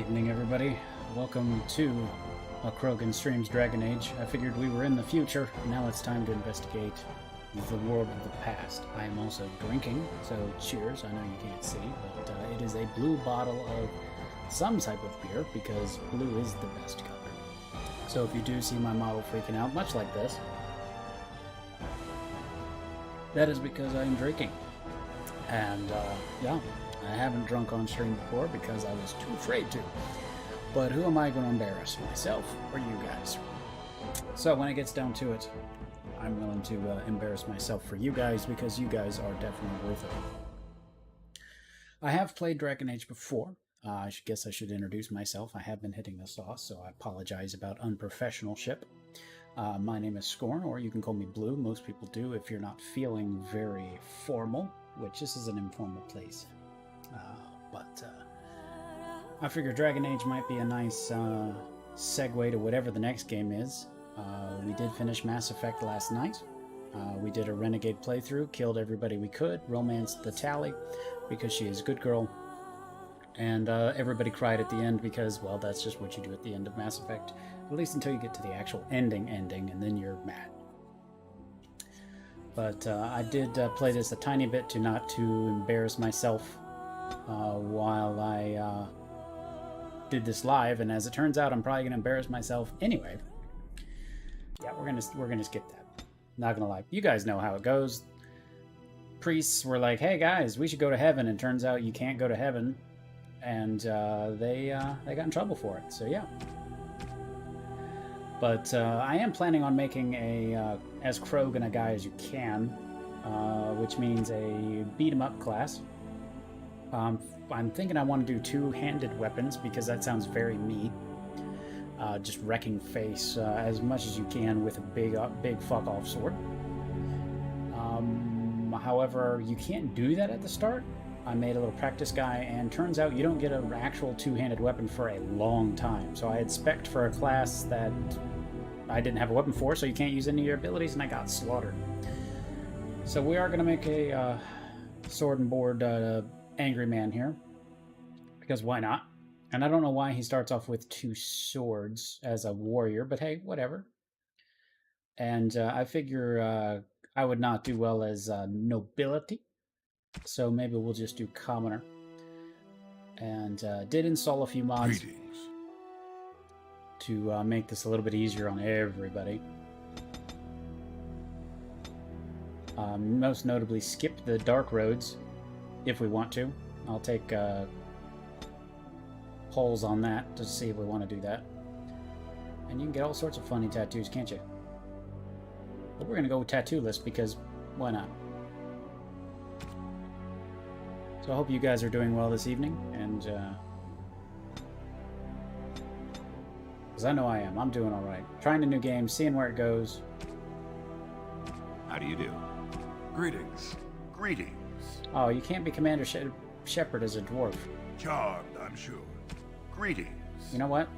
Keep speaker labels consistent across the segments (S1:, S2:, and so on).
S1: Evening, everybody. Welcome to a Krogan Streams Dragon Age. I figured we were in the future. Now it's time to investigate the world of the past. I am also drinking, so cheers. I know you can't see, but it is a blue bottle of some type of beer because blue is the best color. So if you do see my model freaking out, much like this, that is because I'm drinking. And yeah, I haven't drunk on stream before because I was too afraid to. But who am I going to embarrass, myself or you guys? So when it gets down to it, I'm willing to embarrass myself for you guys because you guys are definitely worth it. I have played Dragon Age before. I guess I should introduce myself. I have been hitting the sauce, so I apologize about unprofessionalship. My name is Scorn, or you can call me Blue. Most people do if you're not feeling very formal, which this is an informal place. But I figure Dragon Age might be a nice segue to whatever the next game is. We did finish Mass Effect last night. We did a Renegade playthrough, killed everybody we could, romanced the Tally because she is a good girl, and everybody cried at the end because, well, that's just what you do at the end of Mass Effect, at least until you get to the actual ending, and then you're mad. But I did play this a tiny bit not to embarrass myself while I did this live, and as it turns out, I'm probably gonna embarrass myself anyway. Yeah, we're gonna skip that. Not gonna lie, you guys know how it goes. Priests were like, "Hey guys, we should go to heaven," and turns out you can't go to heaven, and they got in trouble for it. So yeah. But I am planning on making a as Krogan a guy as you can, which means a beat 'em up class. I'm thinking I want to do two-handed weapons because that sounds very me. Just wrecking face as much as you can with a big fuck-off sword. However, you can't do that at the start. I made a little practice guy, and turns out you don't get an actual two-handed weapon for a long time. So I had spec'd for a class that I didn't have a weapon for, so you can't use any of your abilities, and I got slaughtered. So we are going to make a sword and board angry man here, because why not? And I don't know why he starts off with two swords as a warrior, but hey, whatever. And I figure I would not do well as nobility, so maybe we'll just do commoner. And did install a few mods.
S2: Greetings.
S1: To make this a little bit easier on everybody. Most notably, skip the dark roads if we want to. I'll take polls on that to see if we want to do that. And you can get all sorts of funny tattoos, can't you? But we're going to go with tattoo list because why not? So I hope you guys are doing well this evening, and because I know I am. I'm doing all right. Trying a new game, seeing where it goes.
S2: How do you do? Greetings. Greetings.
S1: Oh, you can't be Commander Shepard as a dwarf.
S2: Charmed, I'm sure. Greetings.
S1: You know what?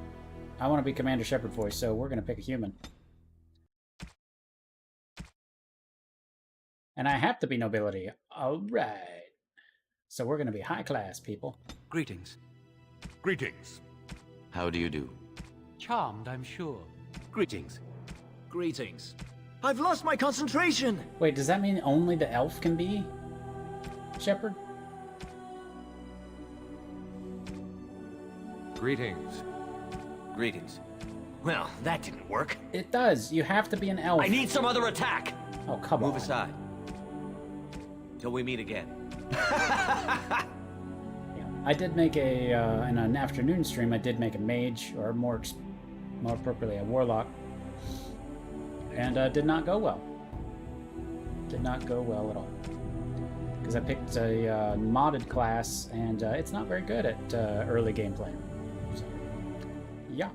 S1: I want to be Commander Shepard voice, so we're going to pick a human. And I have to be nobility. All right. So we're going to be high class, people.
S3: Greetings.
S2: Greetings.
S3: How do you do?
S4: Charmed, I'm sure.
S3: Greetings.
S4: Greetings. I've lost my concentration!
S1: Wait, does that mean only the elf can be Shepard?
S3: Greetings. Greetings.
S4: Well, that didn't work.
S1: It does. You have to be an elf.
S4: I need some other attack!
S1: Oh, come on.
S3: Move aside. Till we meet again.
S1: Yeah. I did make a, in an afternoon stream, I did make a mage, or more appropriately, a warlock. And did not go well. Did not go well at all. Because I picked a modded class, and it's not very good at early gameplay. So, yeah.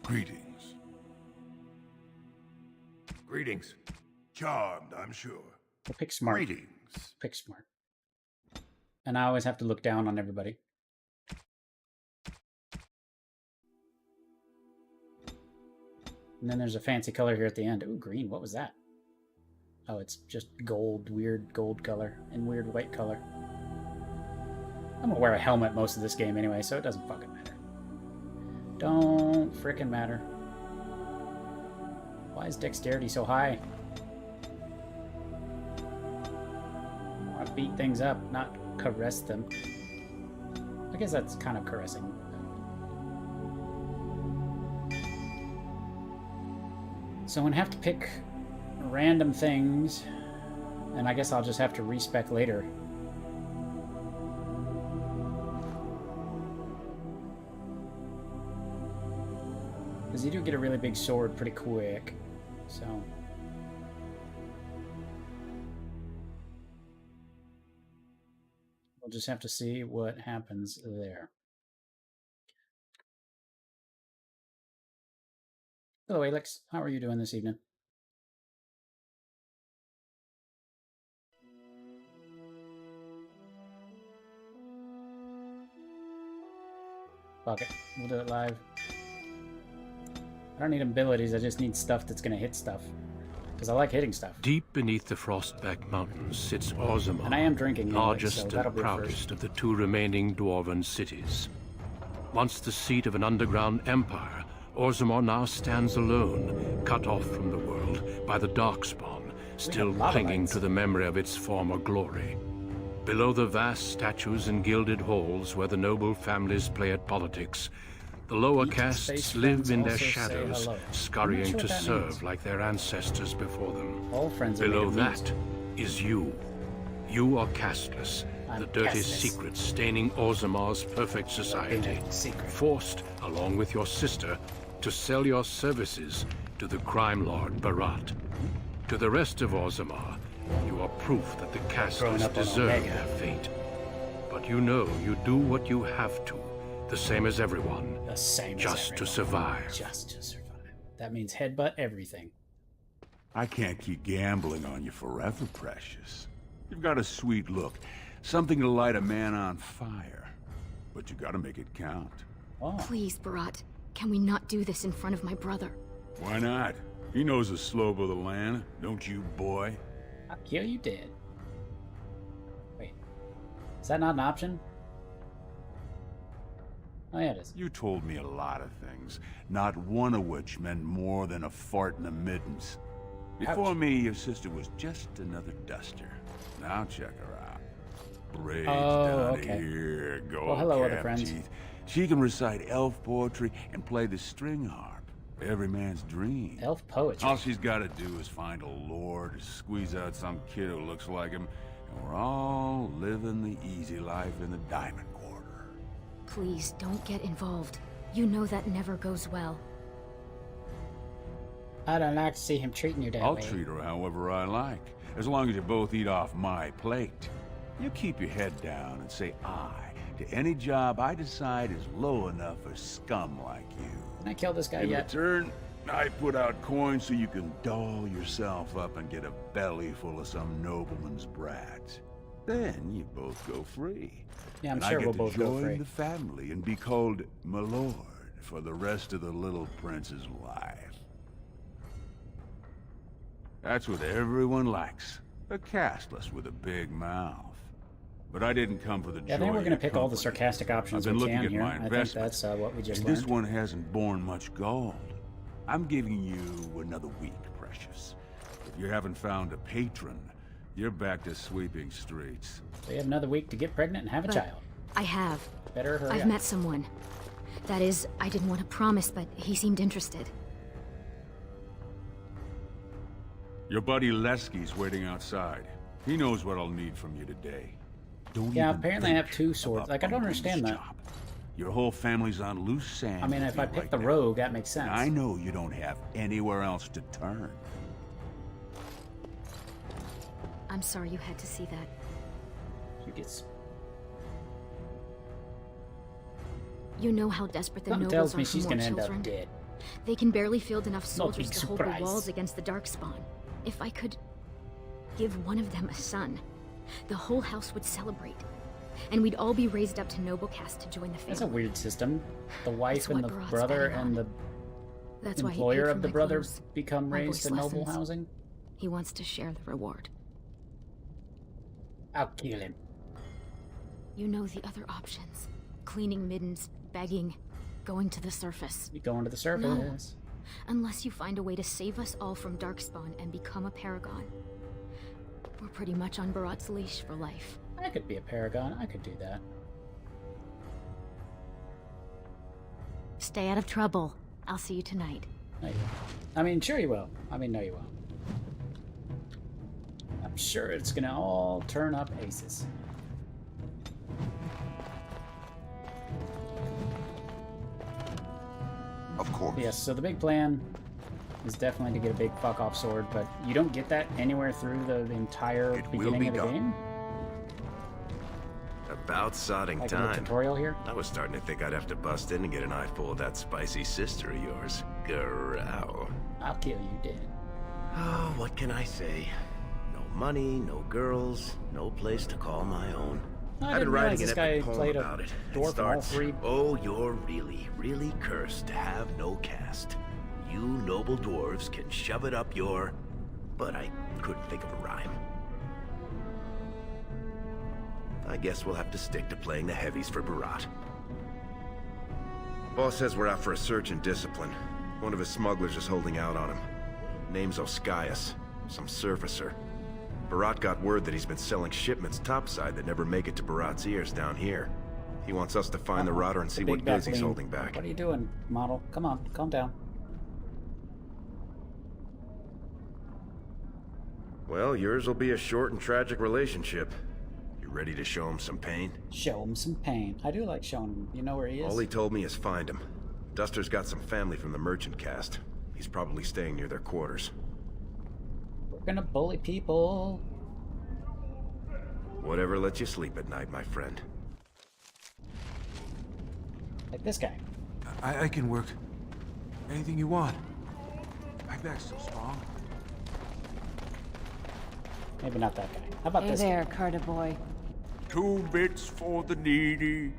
S2: Greetings. Greetings. Charmed, I'm sure.
S1: We'll pick smart.
S2: Greetings.
S1: Pick smart. And I always have to look down on everybody. And then there's a fancy color here at the end. Ooh, green. What was that? Oh, it's just gold, weird gold color and weird white color. I'm gonna wear a helmet most of this game anyway, so it doesn't fucking matter. Don't frickin' matter. Why is dexterity so high? I want to beat things up, not caress them. I guess that's kind of caressing. So I'm gonna have to pick random things, and I guess I'll just have to respec later. Because you do get a really big sword pretty quick, so... we'll just have to see what happens there. Hello, Alex. How are you doing this evening? Fuck it. We'll do it live. I don't need abilities, I just need stuff that's gonna hit stuff. Because I like hitting stuff.
S5: Deep beneath the Frostback Mountains sits Orzammar,
S1: And I am drinking anyway,
S5: largest
S1: so that'll
S5: and
S1: be
S5: proudest of the two remaining dwarven cities. Once the seat of an underground empire, Orzammar now stands alone, cut off from the world by the Darkspawn, still clinging to the memory of its former glory. Below the vast statues and gilded halls where the noble families play at politics, the lower castes live in their shadows, scurrying to serve like their ancestors before them.
S1: All friends are
S5: Below
S1: made of meat.
S5: that is you. You are castless,
S1: I'm
S5: the dirty
S1: castless.
S5: secret staining Orzammar's perfect society.
S1: Secret.
S5: Forced, along with your sister, to sell your services to the crime lord Barat. To the rest of Orzammar, you are proof that the
S1: Growing
S5: castless
S1: up on
S5: deserve
S1: Omega.
S5: their fate. But you know you do what you have to, the same as everyone,
S1: The same
S5: just
S1: as
S5: to
S1: everyone.
S5: survive.
S1: Just to survive. That means headbutt everything.
S2: I can't keep gambling on you forever, Precious. You've got a sweet look. Something to light a man on fire. But you gotta make it count.
S1: Oh,
S6: Please, Barat, can we not do this in front of my brother?
S2: Why not? He knows the slope of the land, don't you, boy?
S1: I'll kill you dead. Wait. Is that not an option? Oh yeah, it is.
S2: You told me a lot of things, not one of which meant more than a fart in the middens. Before
S1: Ouch.
S2: me, your sister was just another duster. Now check her out. Braids
S1: Oh,
S2: down
S1: okay.
S2: here, gold
S1: Well, hello, other
S2: cap
S1: friends.
S2: teeth. She can recite elf poetry and play the string harp. Every man's dream.
S1: Elf poetry.
S2: All she's got to do is find a lord, squeeze out some kid who looks like him, and we're all living the easy life in the Diamond Quarter.
S6: Please, don't get involved. You know that never goes well.
S1: I don't like to see him treating you that
S2: I'll
S1: way.
S2: treat her however I like, as long as you both eat off my plate. You keep your head down and say aye to any job I decide is low enough for scum like you.
S1: Can I kill this guy
S2: In
S1: yet?
S2: return, I put out coins so you can doll yourself up and get a belly full of some nobleman's brats. Then you both go free.
S1: Yeah, I'm
S2: and
S1: sure
S2: I get
S1: we'll
S2: to
S1: both go
S2: join
S1: free.
S2: the family and be called my lord for the rest of the little prince's life. That's what everyone likes. A castless with a big mouth. But I didn't come for the
S1: Yeah, I
S2: joy
S1: think we're
S2: of
S1: going to
S2: your
S1: pick all the
S2: company.
S1: sarcastic options
S2: I've been
S1: we
S2: looking
S1: can
S2: at
S1: here.
S2: my
S1: I think
S2: investments,
S1: that's what we just
S2: and
S1: learned.
S2: this one hasn't borne much gold. I'm giving you another week, Precious. If you haven't found a patron, you're back to sweeping streets.
S1: So you have another week to get pregnant and have a
S6: But
S1: child.
S6: I have.
S1: Better hurry
S6: I've
S1: up.
S6: met someone. That is, I didn't want to promise, but he seemed interested.
S2: Your buddy Lesky's waiting outside. He knows what I'll need from you today. Don't
S1: Yeah,
S2: even
S1: apparently I have
S2: think
S1: 2 swords.
S2: about
S1: Like, I don't
S2: bumping this
S1: understand that.
S2: job. Your whole family's on loose sand.
S1: I mean,
S2: with
S1: if
S2: you
S1: I pick
S2: right
S1: the
S2: now.
S1: rogue, that makes sense.
S2: And I know you don't have anywhere else to turn.
S6: I'm sorry you had to see that.
S1: She gets...
S6: You know how desperate the
S1: Something
S6: nobles
S1: tells me
S6: are for
S1: she's
S6: more
S1: going to end
S6: children.
S1: up dead.
S6: They can barely field enough
S1: Not
S6: soldiers
S1: big
S6: to hold the
S1: surprise.
S6: walls against the Darkspawn. If I could give one of them a son, the whole house would celebrate. And we'd all be raised up to noble caste to join the family.
S1: That's a weird system. The wife
S6: It's
S1: and
S6: what
S1: the
S6: Barat's
S1: brother
S6: betting
S1: and
S6: on.
S1: the
S6: That's why he
S1: employer
S6: paid for
S1: of the
S6: my
S1: brother
S6: clothes,
S1: become
S6: my
S1: raised
S6: voice
S1: in noble
S6: lessons.
S1: housing?
S6: He wants to share the reward.
S1: I'll kill him.
S6: You know the other options. Cleaning middens, begging, going to the surface.
S1: You going to the surface?
S6: Unless you find a way to save us all from Darkspawn and become a Paragon. We're pretty much on Barat's leash for life.
S1: I could be a Paragon. I could do that.
S6: Stay out of trouble. I'll see you tonight.
S1: No, you won't. I mean, sure you will. I mean, no, you won't. I'm sure it's gonna all turn up aces.
S7: Of course.
S1: Yes, so the big plan is definitely to get a big fuck-off sword, but you don't get that anywhere through the entire
S7: It will
S1: beginning
S7: be
S1: of the
S7: done.
S1: game?
S8: About sodding
S1: Like in the
S8: time.
S1: tutorial here?
S8: I was starting to think I'd have to bust in and get an eyeful of that spicy sister of yours. Growl.
S1: I'll kill you dead.
S8: Oh, what can I say? No money, no girls, no place to call my own.
S1: I
S8: I've
S1: didn't
S8: been
S1: realize
S8: writing
S1: this
S8: an
S1: guy
S8: epic poem
S1: played a
S8: about it.
S1: dwarf
S8: It
S1: in all
S8: starts,
S1: three.
S8: oh, you're really, really cursed to have no caste. You noble dwarves can shove it up your... But I couldn't think of a rhyme. I guess we'll have to stick to playing the heavies for Barat. Boss says we're out for a search and discipline. One of his smugglers is holding out on him. Name's Oskias, some surfacer. Barat got word that he's been selling shipments topside that never make it to Barat's ears down here. He wants us to find the rotter and see
S1: The
S8: what
S1: big
S8: goods he's
S1: backbling.
S8: holding back.
S1: What are you doing, model? Come on, calm down.
S8: Well, yours will be a short and tragic relationship. You ready to show him some pain?
S1: Show him some pain. I do like showing him. You know where he is?
S8: All he told me is find him. Duster's got some family from the merchant caste. He's probably staying near their quarters.
S1: We're gonna bully people.
S8: Whatever lets you sleep at night, my friend.
S1: Like this guy.
S2: I can work. Anything you want. My back's so strong.
S1: Maybe not that guy. How about
S9: Hey
S1: this
S9: there, Carter boy.
S2: 2 bits for the needy.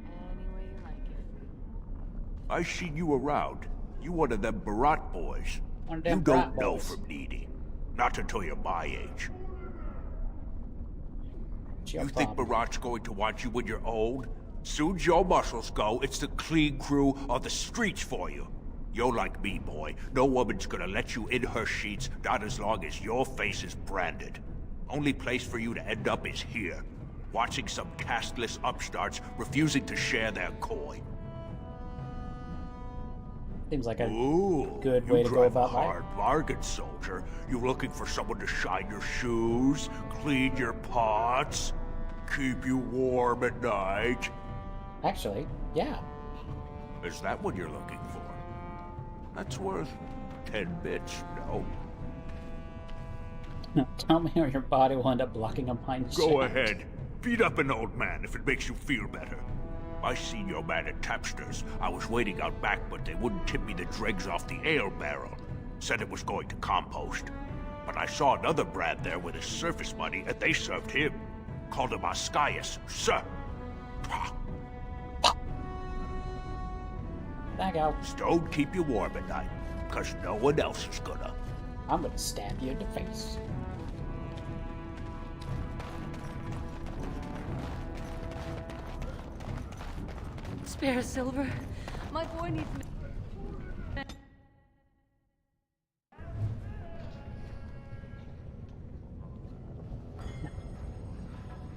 S2: I seen you around. You one of them Barat boys.
S1: One of
S2: You
S1: them
S2: don't
S1: Barat
S2: know
S1: boys.
S2: from needy. Not until you're my age.
S1: What's your
S2: You think
S1: problem?
S2: Barat's going to want you when you're old? Soon's your muscles go, it's the clean crew on the streets for you. You're like me, boy. No woman's gonna let you in her sheets, not as long as your face is branded. Only place for you to end up is here, watching some casteless upstarts refusing to share their coin.
S1: Seems like a
S2: Ooh,
S1: good
S2: you
S1: way to go
S2: drive
S1: about
S2: a
S1: life.
S2: hard bargain, soldier. You looking for someone to shine your shoes, clean your pots, keep you warm at night?
S1: Actually, yeah.
S2: Is that what you're looking for? That's worth 10 bits, no?
S1: Tell me or your body will end up blocking a mine
S2: Go
S1: shaft.
S2: ahead. Beat up an old man if it makes you feel better. I seen your man at Tapster's. I was waiting out back, but they wouldn't tip me the dregs off the ale barrel. Said it was going to compost. But I saw another Brad there with his surface money, and they served him. Called him Oskias, sir.
S1: Back out.
S2: Stone keep you warm at night, 'cause no one else is gonna.
S1: I'm gonna stab you in the face.
S9: Spare silver. My boy needs me.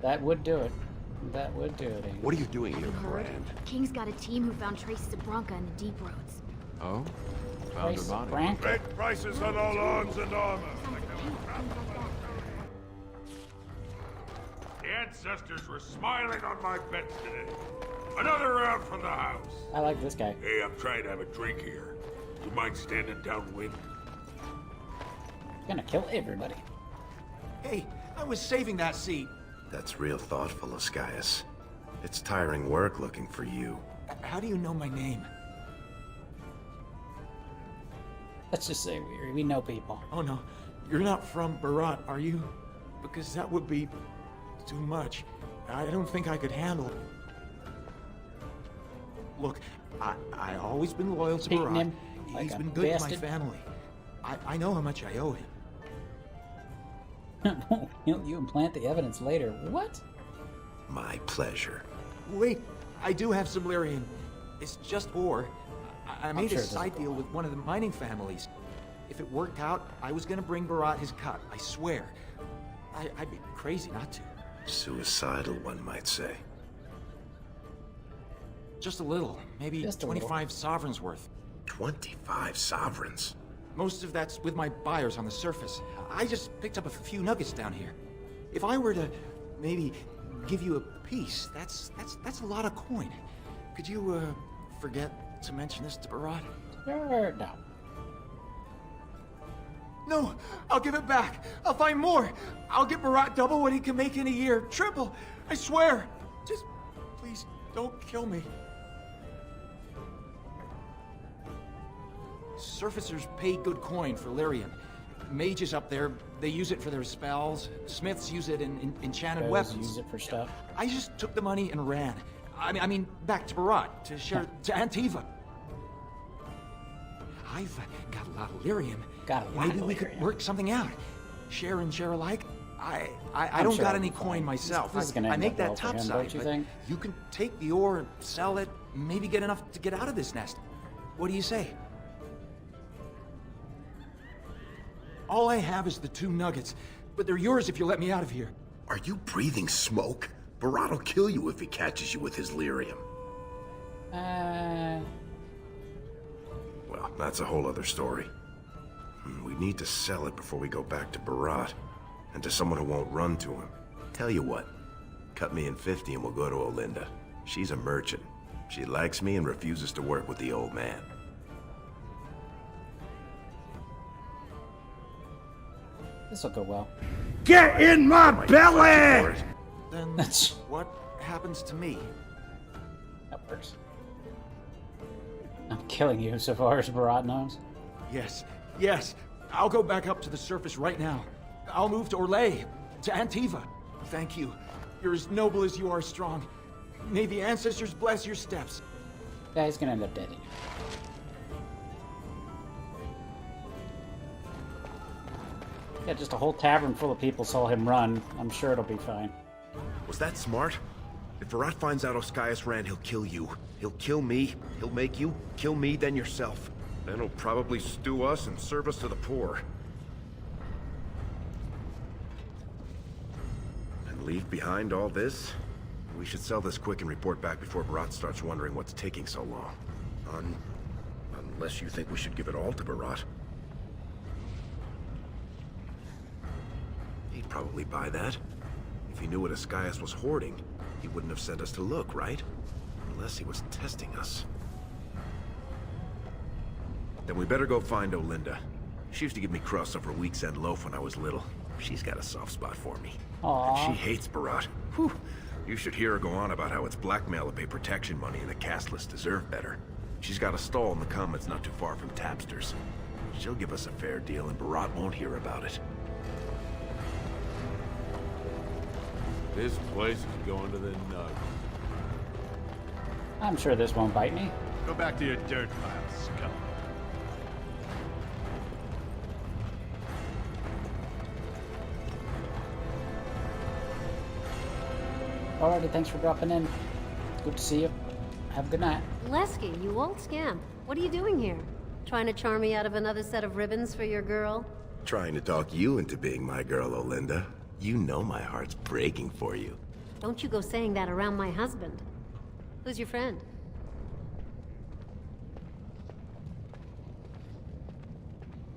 S1: That would do it. That would do it. Amy.
S7: What are you doing here,
S6: Heard?
S7: Brand?
S6: King's got a team who found traces of Bronca in the deep roads.
S7: Oh? Found her
S1: Price
S7: body.
S1: Branca.
S2: prices on all arms and armor. The ancestors were smiling on my bets today. Another round from the house.
S1: I like this guy.
S2: Hey, I'm trying to have a drink here. You mind standing downwind?
S1: Gonna kill everybody.
S4: Hey, I was saving that seat.
S8: That's real thoughtful, Oskias. It's tiring work looking for you.
S4: How do you know my name?
S1: Let's just say we know people.
S4: Oh no, you're not from Barat, are you? Because that would be too much. I don't think I could handle it. Look, I always been loyal to
S1: Beating
S4: Barat.
S1: him like
S4: He's
S1: a
S4: been good to my
S1: bastard.
S4: family. I know how much I owe him.
S1: You implant the evidence later. What?
S8: My pleasure.
S4: Wait, I do have some lyrium. It's just ore. I made
S1: sure
S4: a
S1: it doesn't
S4: side deal with one of the mining families. If it worked out, I was gonna bring Barat his cut, I swear. I'd be crazy not to.
S8: Suicidal, one might say.
S4: Just a little, maybe
S1: Just a
S4: 25 sovereigns worth.
S8: 25 sovereigns.
S4: Most of that's with my buyers on the surface. I just picked up a few nuggets down here. If I were to maybe give you a piece, that's a lot of coin. Could you forget to mention this to Barat?
S1: Sure, no.
S4: No, I'll give it back. I'll find more. I'll get Barat double what he can make in a year. Triple. I swear. Just please don't kill me. Surfacers pay good coin for lyrium. Mages up there, they use it for their spells. Smiths use it in enchanted
S1: Those
S4: weapons.
S1: use it for stuff.
S4: I just took the money and ran. I mean, back to Barat, to share, to Antiva. I've got a lot of lyrium.
S1: Got a lot
S4: Maybe
S1: of
S4: we could
S1: lyrium.
S4: work something out. Share and share alike. I
S1: I'm
S4: don't
S1: sure
S4: got
S1: it'll
S4: any
S1: be
S4: coin
S1: fine.
S4: myself.
S1: This is gonna
S4: I
S1: end
S4: make
S1: up
S4: that
S1: well for
S4: top
S1: him,
S4: side,
S1: don't you
S4: but
S1: think?
S4: you can take the ore, sell it, maybe get enough to get out of this nest. What do you say? All I have is the 2 nuggets, but they're yours if you let me out of here.
S8: Are you breathing smoke? Barat will kill you if he catches you with his lyrium. Well, that's a whole other story. We need to sell it before we go back to Barat, and to someone who won't run to him. Tell you what, cut me in 50 and we'll go to Olinda. She's a merchant. She likes me and refuses to work with the old man.
S1: This will go well.
S8: Get in my belly!
S4: Then
S1: That's-
S4: what happens to me?
S1: That works. I'm killing you so far as Barat knows.
S4: Yes, yes. I'll go back up to the surface right now. I'll move to Orlais, to Antiva. Thank you. You're as noble as you are strong. May the ancestors bless your steps.
S1: Yeah, he's gonna end up dead. Yeah, just a whole tavern full of people saw him run. I'm sure it'll be fine.
S8: Was that smart? If Barat finds out Oscaius ran, he'll kill you. He'll kill me. He'll make you kill me, then yourself. Then he'll probably stew us and serve us to the poor. And leave behind all this? We should sell this quick and report back before Barat starts wondering what's taking so long. Unless you think we should give it all to Barat. He'd probably buy that. If he knew what Oscaius was hoarding, he wouldn't have sent us to look, right? Unless he was testing us. Then we better go find Olinda. She used to give me crusts over a week's end loaf when I was little. She's got a soft spot for me.
S1: Aww.
S8: And she hates Barat. Whew. You should hear her go on about how it's blackmail to pay protection money and the castless deserve better. She's got a stall in the Commons not too far from Tapster's. She'll give us a fair deal and Barat won't hear about it.
S10: This place is going to the nugs.
S1: I'm sure this won't bite me.
S10: Go back to your dirt pile, scum.
S1: Alrighty, thanks for dropping in. Good to see you. Have a good night.
S9: Lesky, you old scamp. What are you doing here? Trying to charm me out of another set of ribbons for your girl?
S8: Trying to talk you into being my girl, Olinda. You know my heart's breaking for you.
S9: Don't you go saying that around my husband. Who's your friend?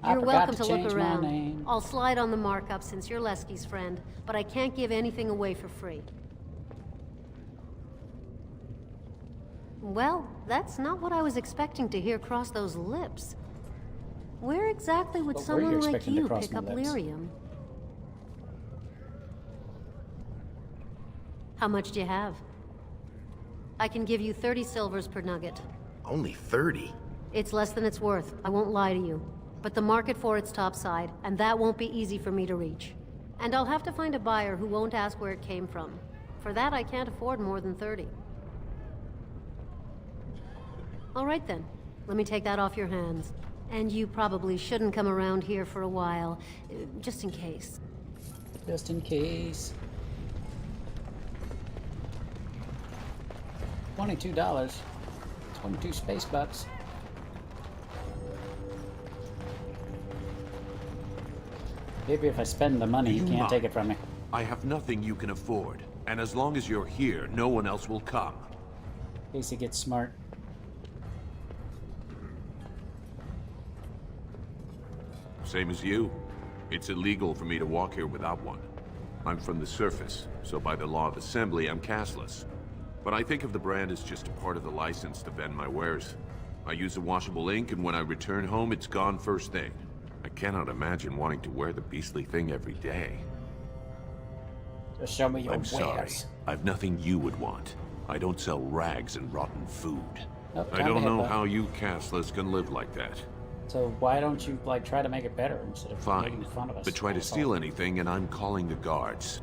S1: I
S9: You're
S1: forgot
S9: welcome to
S1: change
S9: look
S1: my
S9: around.
S1: name.
S9: I'll slide on the markup since you're Lesky's friend, but I can't give anything away for free. Well, that's not what I was expecting to hear cross those lips. Where exactly would
S1: What were you
S9: someone like
S1: expecting to
S9: you
S1: cross
S9: pick
S1: my
S9: up
S1: lips?
S9: lyrium? How much do you have? I can give you 30 silvers per nugget.
S8: Only 30?
S9: It's less than it's worth, I won't lie to you. But the market for it's topside, and that won't be easy for me to reach. And I'll have to find a buyer who won't ask where it came from. For that, I can't afford more than 30. All right then, let me take that off your hands. And you probably shouldn't come around here for a while, just in case.
S1: Just in case. $22. 22 space bucks. Maybe if I spend the money, you can't take it from me.
S2: I have nothing you can afford, and as long as you're here, no one else will come.
S1: In case he gets smart.
S2: Same as you. It's illegal for me to walk here without one. I'm from the surface, so by the law of assembly, I'm cashless. But I think of the brand as just a part of the license to vend my wares. I use a washable ink, and when I return home, it's gone first thing. I cannot imagine wanting to wear the beastly thing every day.
S1: Just show me your
S2: I'm sorry.
S1: wares.
S2: I've nothing you would want. I don't sell rags and rotten food.
S1: Nope,
S2: I
S1: time to
S2: don't know
S1: headbutt.
S2: how you cashless can live like that.
S1: So why don't you, like, try to make it better instead of
S2: Fine,
S1: making fun of us?
S2: but try to
S1: Asshole.
S2: steal anything and I'm calling the guards.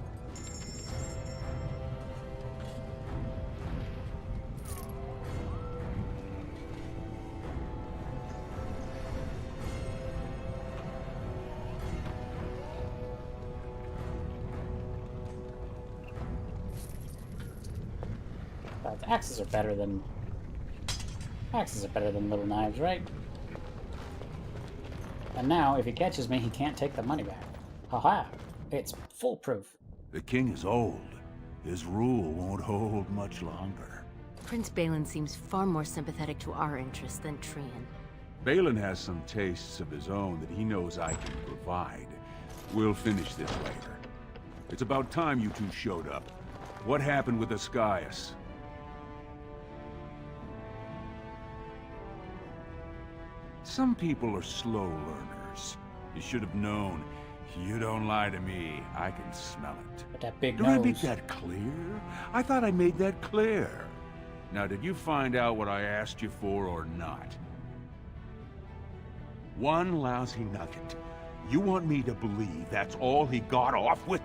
S1: Axes are better than... Axes are better than little knives, right? And now, if he catches me, he can't take the money back. Haha! It's foolproof.
S11: The king is old. His rule won't hold much longer.
S12: Prince Balin seems far more sympathetic to our interests than Trian.
S11: Balin has some tastes of his own that he knows I can provide. We'll finish this later. It's about time you two showed up. What happened with Ascaius? Some people are slow learners. You should have known. You don't lie to me. I can smell it.
S1: With that big
S11: Did I
S1: nose.
S11: make that clear? I thought I made that clear. Now, did you find out what I asked you for or not? One lousy nugget. You want me to believe that's all he got off with?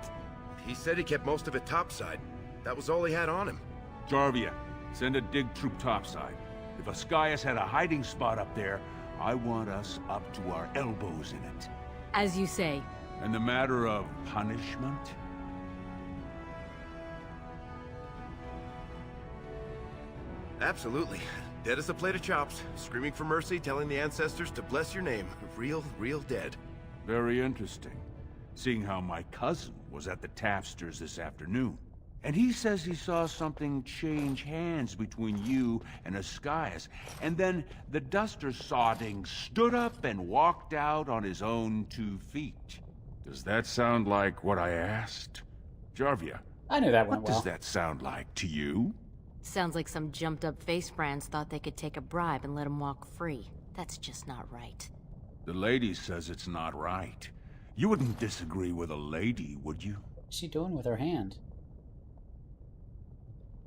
S8: He said he kept most of it topside. That was all he had on him.
S11: Jarvia, send a dig troop topside. If Ascaius had a hiding spot up there, I want us up to our elbows in it.
S12: As you say.
S11: And the matter of punishment?
S8: Absolutely. Dead as a plate of chops, screaming for mercy, telling the ancestors to bless your name. Real dead.
S11: Very interesting. Seeing how my cousin was at the tapsters this afternoon. And he says he saw something change hands between you and Ascaius. And then the duster sodding stood up and walked out on his own 2 feet. Does that sound like what I asked? Jarvia,
S1: I knew that went
S11: what
S1: well.
S11: does that sound like to you?
S12: Sounds like some jumped-up face brands thought they could take a bribe and let him walk free. That's just not right.
S11: The lady says it's not right. You wouldn't disagree with a lady, would you?
S1: What's she doing with her hand?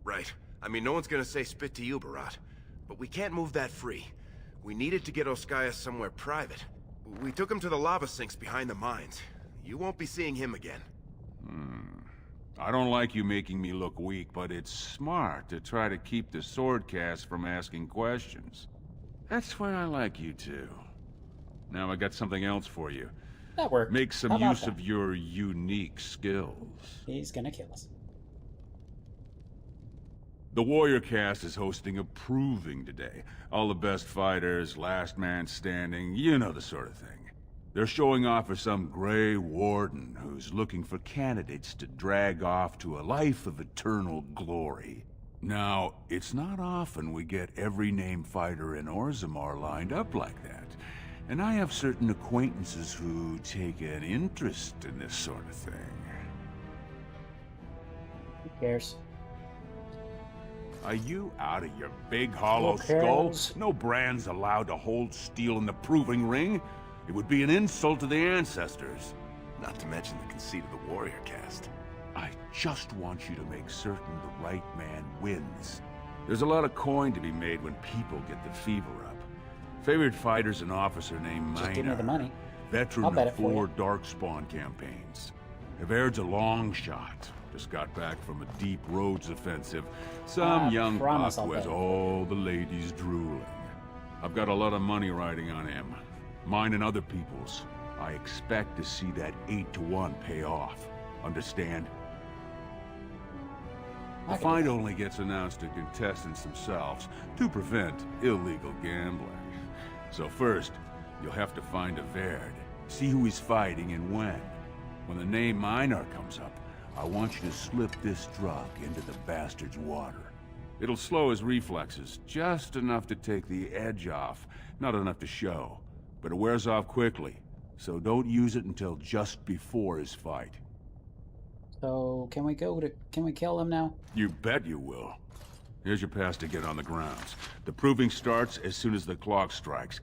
S8: Right. I mean, no one's gonna say spit to you, Barat. But we can't move that free. We needed to get Ascaius somewhere private. We took him to the lava sinks behind the mines. You won't be seeing him again.
S11: I don't like you making me look weak, but it's smart to try to keep the swordcast from asking questions. That's why I like you two. Now I got something else for you.
S1: That worked.
S11: Make some
S1: How about
S11: use
S1: that?
S11: of your unique skills.
S1: He's gonna kill us.
S11: The Warrior Cast is hosting a proving today. All the best fighters, last man standing, you know the sort of thing. They're showing off for some Grey Warden who's looking for candidates to drag off to a life of eternal glory. Now, it's not often we get every named fighter in Orzammar lined up like that. And I have certain acquaintances who take an interest in this sort of thing.
S1: Who cares?
S11: Are you out of your big hollow
S1: Who
S11: skull?
S1: cares?
S11: No brand's allowed to hold steel in the proving ring. It would be an insult to the ancestors.
S8: Not to mention the conceit of the Warrior Cast.
S11: I just want you to make certain the right man wins. There's a lot of coin to be made when people get the fever up. Favorite fighter's an officer named
S1: Just give me the
S11: Maynard.
S1: money.
S11: Veteran
S1: I'll bet
S11: of
S1: it for
S11: 4
S1: you.
S11: Darkspawn campaigns. Avaird's a long shot. Just got back from a deep roads offensive. Some
S1: I
S11: young
S1: promise
S11: buck
S1: I'll
S11: who has
S1: bet.
S11: all the ladies drooling. I've got a lot of money riding on him. Mine and other people's. I expect to see that 8-to-1 pay off. Understand? The fight only gets announced to contestants themselves to prevent illegal gambling. So first, you'll have to find a Verd, see who he's fighting and when. When the name Minor comes up, I want you to slip this drug into the bastard's water. It'll slow his reflexes, just enough to take the edge off, not enough to show. But it wears off quickly, so don't use it until just before his fight.
S1: So, can we kill him now?
S11: You bet you will. Here's your pass to get on the grounds. The proving starts as soon as the clock strikes.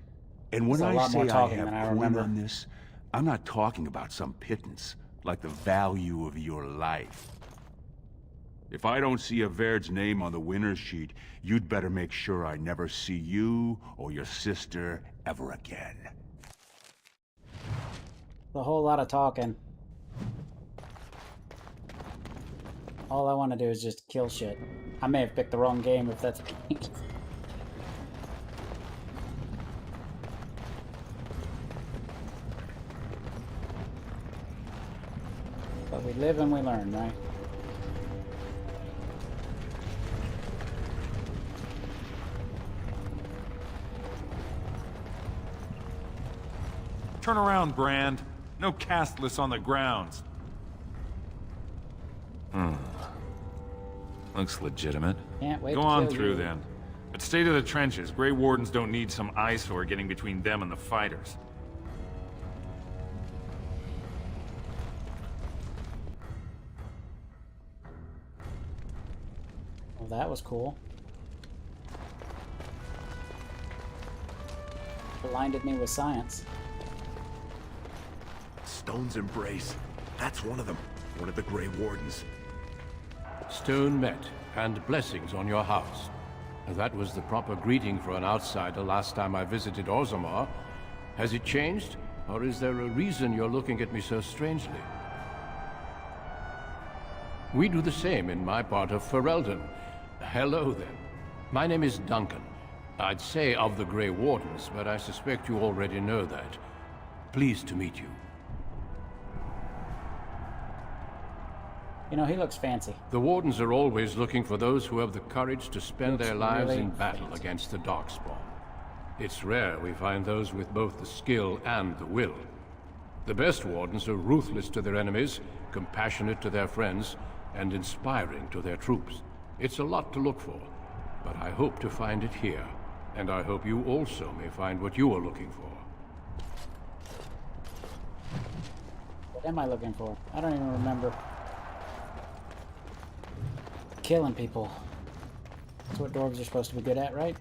S11: And when I say I have point on this, I'm not talking about some pittance, like the value of your life. If I don't see a Verd's name on the winner's sheet, you'd better make sure I never see you or your sister ever again.
S1: A whole lot of talking. All I want to do is just kill shit. I may have picked the wrong game if that's the case. But we live and we learn, right?
S13: Turn around, Brand. No castless on the grounds.
S10: Looks legitimate.
S1: Can't wait
S13: Go
S1: to
S13: on
S1: kill
S13: through
S1: you.
S13: then. But stay to the trenches. Grey Wardens don't need some eyesore getting between them and the fighters.
S1: Well, that was cool. Blinded me with science.
S8: Stone's Embrace. That's one of them. One of the Grey Wardens.
S5: Stone met, and blessings on your house. That was the proper greeting for an outsider last time I visited Orzammar. Has it changed, or is there a reason you're looking at me so strangely? We do the same in my part of Ferelden. Hello, then. My name is Duncan. I'd say of the Grey Wardens, but I suspect you already know that. Pleased to meet you.
S1: You know, he looks fancy.
S5: The Wardens are always looking for those who have the courage to spend their lives
S1: really
S5: in battle against the Darkspawn. It's rare we find those with both the skill and the will. The best Wardens are ruthless to their enemies, compassionate to their friends, and inspiring to their troops. It's a lot to look for, but I hope to find it here, and I hope you also may find what you are looking for.
S1: What am I looking for? I don't even remember. Killing people. That's what dwarves are supposed to be good at, right?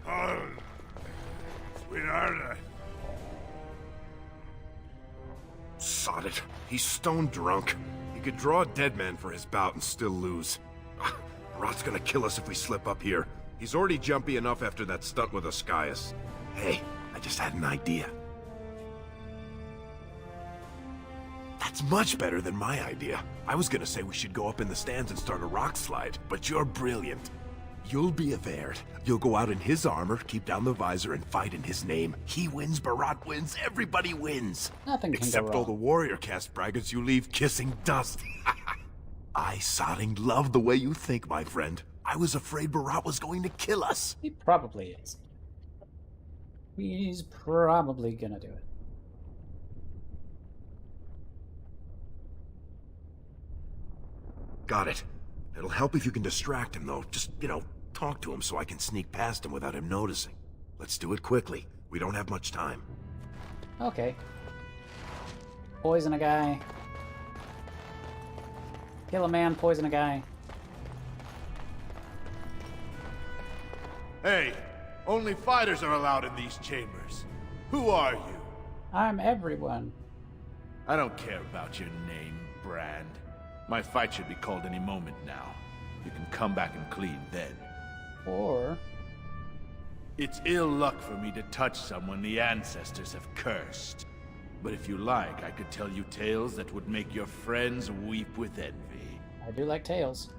S2: Oh, sweetheart.
S8: Sod it. He's stone drunk. He could draw a dead man for his bout and still lose. Rot's gonna kill us if we slip up here. He's already jumpy enough after that stunt with Oscius. Hey, I just had an idea. That's much better than my idea. I was gonna say we should go up in the stands and start a rock slide, but you're brilliant. You'll be a Verd. You'll go out in his armor, keep down the visor, and fight in his name. He wins, Barat wins, everybody wins.
S1: Nothing can go
S8: Except all
S1: wrong.
S8: the warrior caste braggarts you leave kissing dust. I sodding love the way you think, my friend. I was afraid Barat was going to kill us.
S1: He probably is. He's probably gonna do it.
S8: Got it. It'll help if you can distract him, though. Just, talk to him so I can sneak past him without him noticing. Let's do it quickly. We don't have much time.
S1: Okay. Poison a guy. Kill a man, poison a guy.
S2: Hey, only fighters are allowed in these chambers. Who are you?
S1: I'm everyone.
S2: I don't care about your name, Brand. My fight should be called any moment now. You can come back and clean then.
S1: Or...
S2: It's ill luck for me to touch someone the ancestors have cursed. But if you like, I could tell you tales that would make your friends weep with envy.
S1: I do like tales.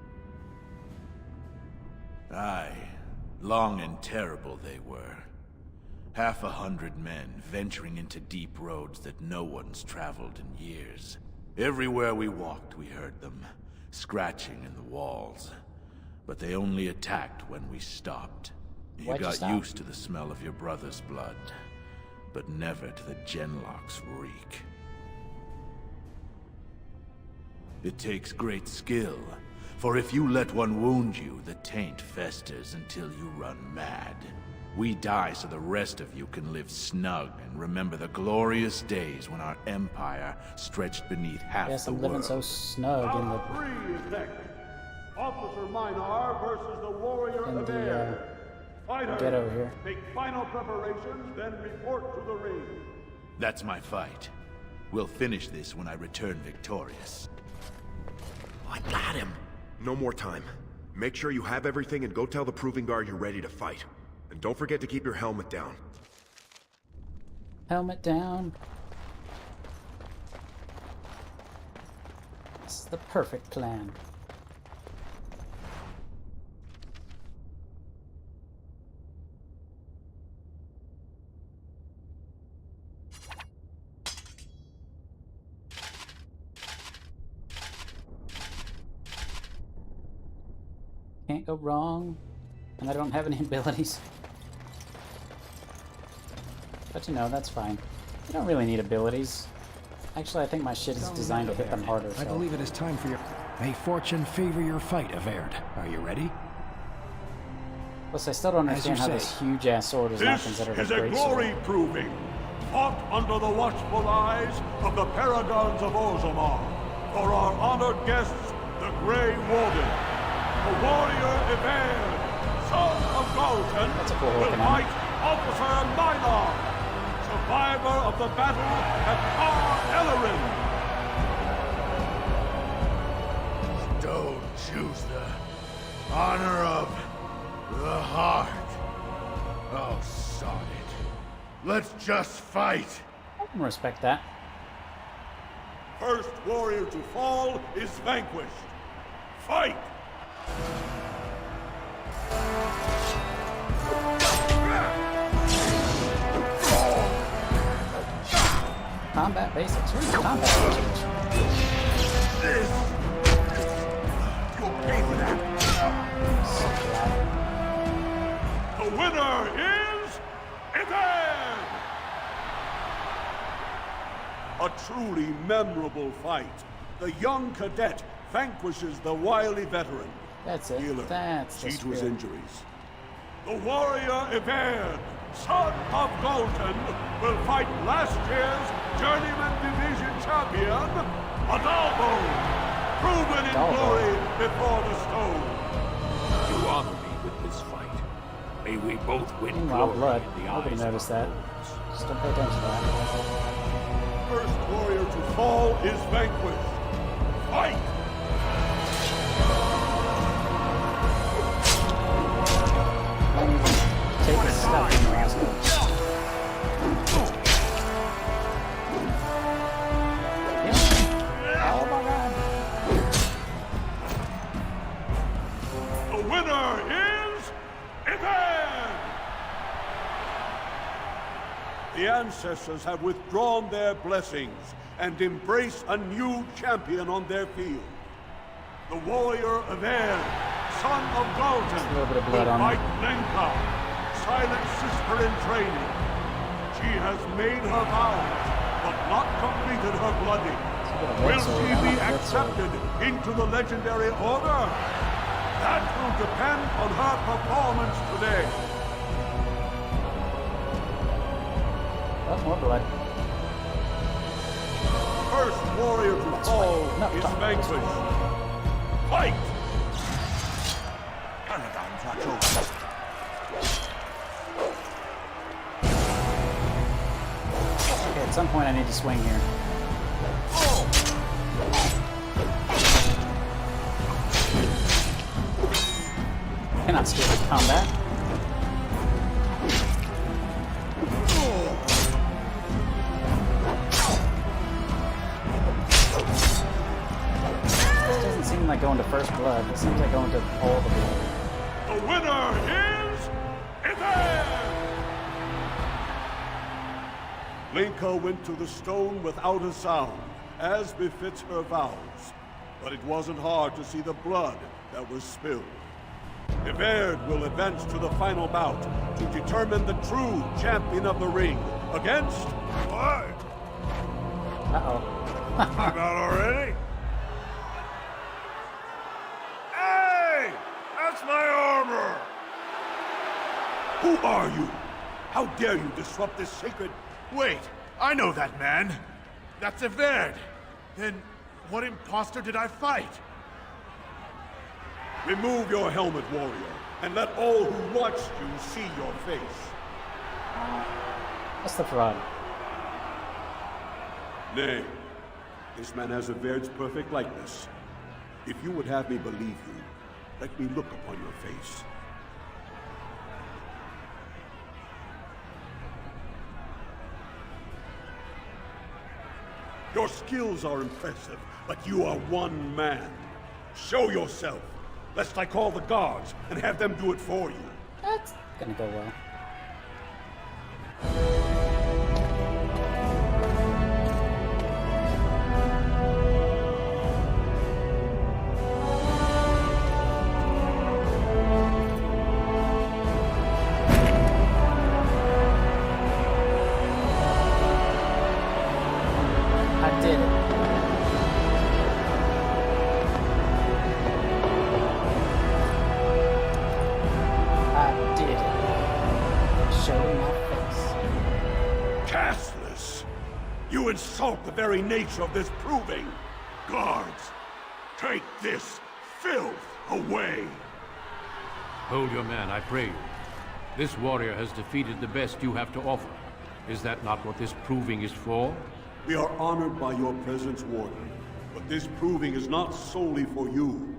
S2: Aye, long and terrible they were.
S14: 100 men venturing into deep roads that no one's traveled in years. Everywhere we walked, we heard them, scratching in the walls. But they only attacked when we stopped. You got used to the smell of your brother's blood, but never to the Genlock's reek. It takes great skill, for if you let one wound you, the taint festers until you run mad. We die so the rest of you can live snug and remember the glorious days when our empire stretched beneath half the world.
S1: Yes, I'm living so snug in the...
S15: Three is next. Officer Minar versus the Warrior of Air. Fighters,
S1: get over here.
S15: Make final preparations, then report to the ring.
S14: That's my fight. We'll finish this when I return victorious.
S8: I got him! No more time. Make sure you have everything and go tell the Proving Guard you're ready to fight. And don't forget to keep your helmet down.
S1: Helmet down. This is the perfect plan. Can't go wrong. And I don't have any abilities. But you know, that's fine. You don't really need abilities. Actually, I think my shit is designed to hit them harder.
S16: I believe it is time for your... May fortune favor your fight, Averd. Are you ready?
S1: Plus, I still don't understand how this huge-ass sword is not considered a great sword.
S15: This is a glory proving, fought under the watchful eyes of the paragons of Orzammar. For our honored guests, the Grey Warden, the Warrior Averd, son of Galton, will fight Officer Minar, survivor of the battle at Tar Ellerin.
S14: Don't choose the honor of the heart. Oh, sod it. Let's just fight.
S1: I can respect that.
S15: First warrior to fall is vanquished. Fight!
S1: Combat basics. Where's the combat basics?
S15: This! You'll pay for that! The winner is... Averd! A truly memorable fight. The young cadet vanquishes the wily veteran.
S1: That's it.
S15: Healer,
S1: That's the
S15: see to his
S1: spirit.
S15: injuries. The Warrior Averd, son of Galton, will fight last year's Journeyman Division champion, Adalbo, proven in glory before the stone.
S2: You honor me with this fight. May we both win
S1: Meanwhile,
S2: glory
S1: blood.
S2: in the
S1: Nobody
S2: eyes
S1: noticed
S2: of our
S1: that. Just don't pay attention to that.
S15: First warrior to fall is vanquished. Fight!
S1: Take his stuff in the last one. Oh my god.
S15: The winner is... Averd! The ancestors have withdrawn their blessings and embrace a new champion on their field. The Warrior Averd, son of Galton, will fight Lenka, silent sister in training. She has made her vows, but not completed her blooding. Will she be accepted into the legendary order? That will depend on her performance today.
S1: Oh, more blood.
S15: First warrior to fall is vanquished. Fight!
S1: Okay, at some point I need to swing here. Cannot steal the combat. This doesn't seem like going to first blood. This seems like going to all the blood.
S15: The winner is... Averd! Linka went to the stone without a sound, as befits her vows. But it wasn't hard to see the blood that was spilled. Everd will advance to the final bout to determine the true champion of the ring against... What?
S1: Uh-oh.
S15: I'm out already? Hey! That's my armor! Who are you? How dare you disrupt this sacred...
S14: Wait, I know that man. That's Everd. Then what imposter did I fight?
S15: Remove your helmet, warrior, and let all who watched you see your face.
S1: What's the fraud?
S15: Nay, this man has Everd's perfect likeness. If you would have me believe you, let me look upon your face. Your skills are impressive, but you are one man. Show yourself, lest I call the guards and have them do it for you.
S1: That's gonna go well. I did it. I did it. Show my face.
S15: Castless! You insult the very nature of this proving! Guards, take this filth away!
S5: Hold your man, I pray you. This warrior has defeated the best you have to offer. Is that not what this proving is for?
S15: We are honored by your presence, Warden, but this proving is not solely for you.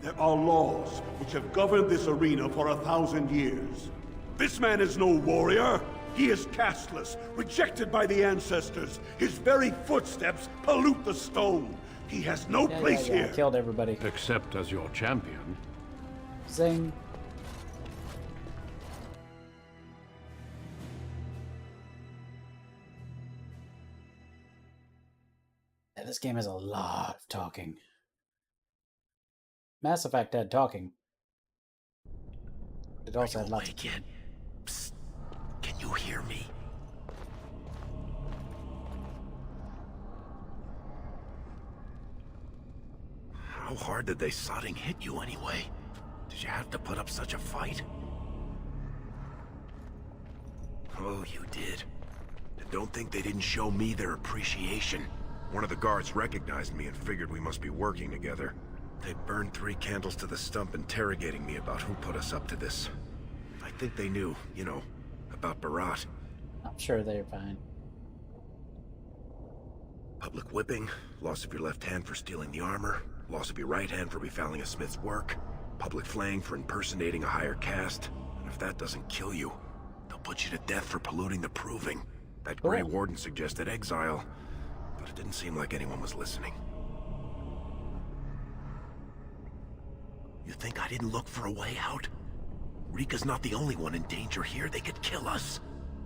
S15: There are laws which have governed this arena for 1,000 years. This man is no warrior. He is castless, rejected by the ancestors. His very footsteps pollute the stone. He has no place here.
S1: Killed everybody.
S5: Except as your champion.
S1: Zing. Yeah, this game has a lot of talking. Mass Effect had talking. It also had lots of...
S14: Psst. Can you hear me? How hard did they sodding hit you anyway? Did you have to put up such a fight? Oh, you did. And don't think they didn't show me their appreciation.
S8: One of the guards recognized me and figured we must be working together. They burned 3 candles to the stump interrogating me about who put us up to this. I think they knew, you know, about Barat.
S1: I'm sure they're fine.
S8: Public whipping, loss of your left hand for stealing the armor, loss of your right hand for befouling a smith's work, public flaying for impersonating a higher caste, and if that doesn't kill you, they'll put you to death for polluting the proving. That Grey Warden suggested exile, but it didn't seem like anyone was listening. You think I didn't look for a way out? Rika's not the only one in danger here. They could kill us.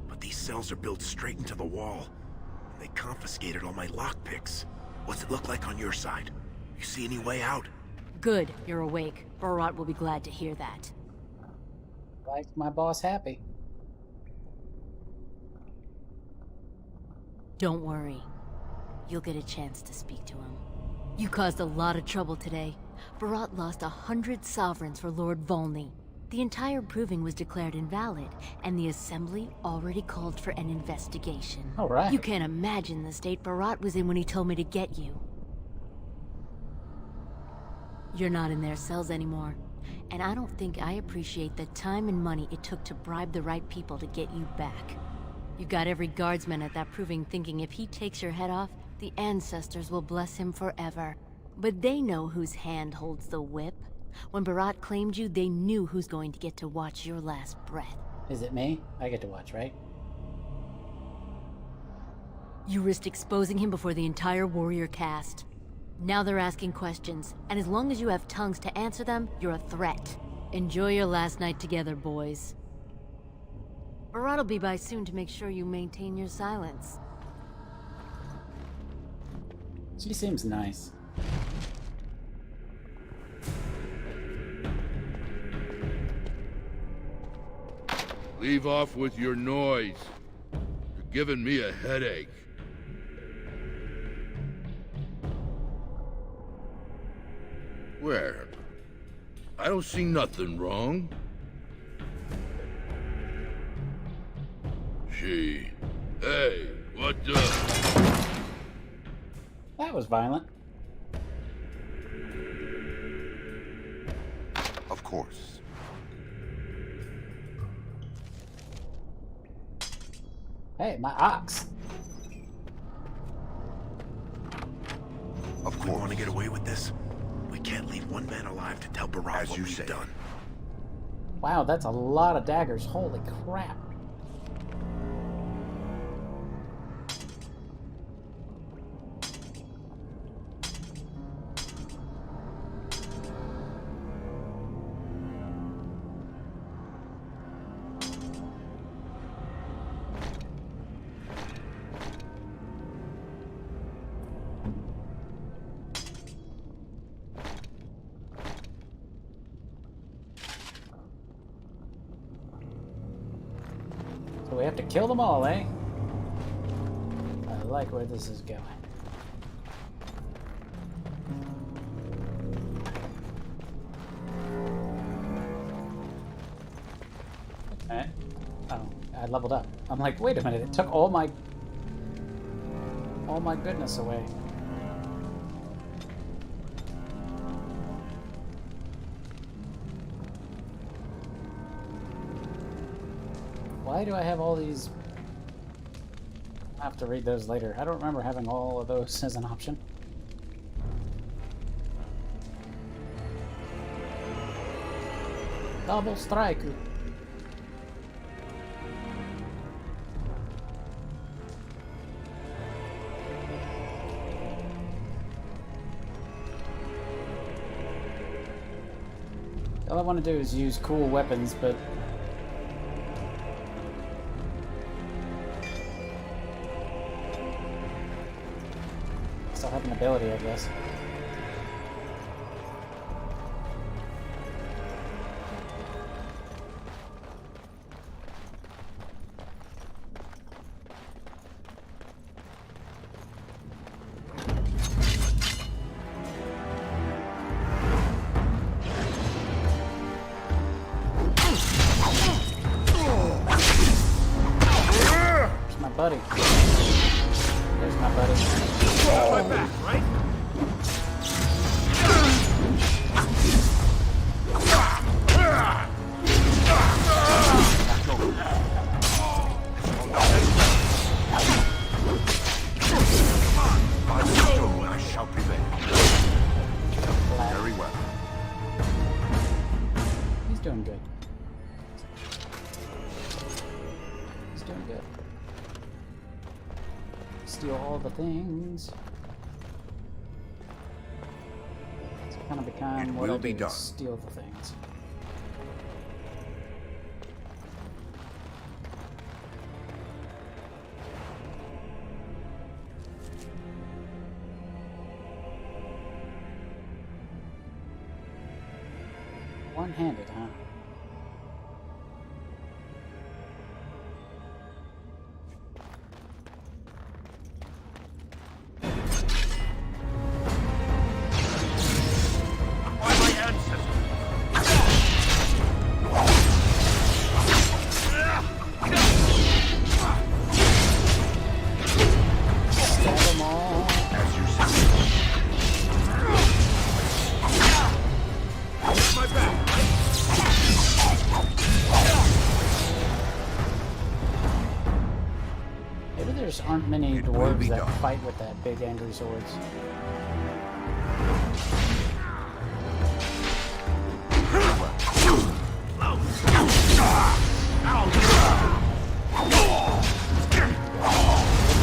S8: But these cells are built straight into the wall. And they confiscated all my lockpicks. What's it look like on your side? You see any way out?
S12: Good, you're awake. Barat will be glad to hear that.
S1: Like my boss happy.
S12: Don't worry. You'll get a chance to speak to him. You caused a lot of trouble today. Barat lost 100 sovereigns for Lord Volney. The entire proving was declared invalid, and the Assembly already called for an investigation.
S1: All right.
S12: You can't imagine the state Barat was in when he told me to get you. You're not in their cells anymore, and I don't think I appreciate the time and money it took to bribe the right people to get you back. You got every guardsman at that proving thinking if he takes your head off, the ancestors will bless him forever. But they know whose hand holds the whip. When Barat claimed you, they knew who's going to get to watch your last breath.
S1: Is it me? I get to watch, right?
S12: You risked exposing him before the entire warrior caste. Now they're asking questions, and as long as you have tongues to answer them, you're a threat. Enjoy your last night together, boys. Barat will be by soon to make sure you maintain your silence.
S1: She seems nice.
S17: Leave off with your noise. You're giving me a headache. Where? I don't see nothing wrong. She... Hey, what the...
S1: That was violent.
S7: Of course.
S1: Hey, my ox.
S8: Of course. We want to get away with this? We can't leave one man alive to tell Barat what we've done.
S1: Wow, that's a lot of daggers. Holy crap. So we have to kill them all, eh? I like where this is going. Okay. Oh, I leveled up. I'm like, wait a minute, it took all my goodness away. Why do I have all these? I'll have to read those later. I don't remember having all of those as an option. Double strike. All I want to do is use cool weapons, but still have an ability, I guess. There's my buddy. There's my buddy.
S2: Got my back, right? I shall prevail.
S7: Very well.
S1: He's doing good. He's doing good. Steal all the things. It's kind of become what I
S7: will be
S1: do,
S7: done.
S1: steal the things. One-handed, huh?
S2: By my ancestors.
S1: Stab them all.
S2: As you say. Got my back, right?
S1: Maybe there's aren't many dwarves that fight with that big angry swords.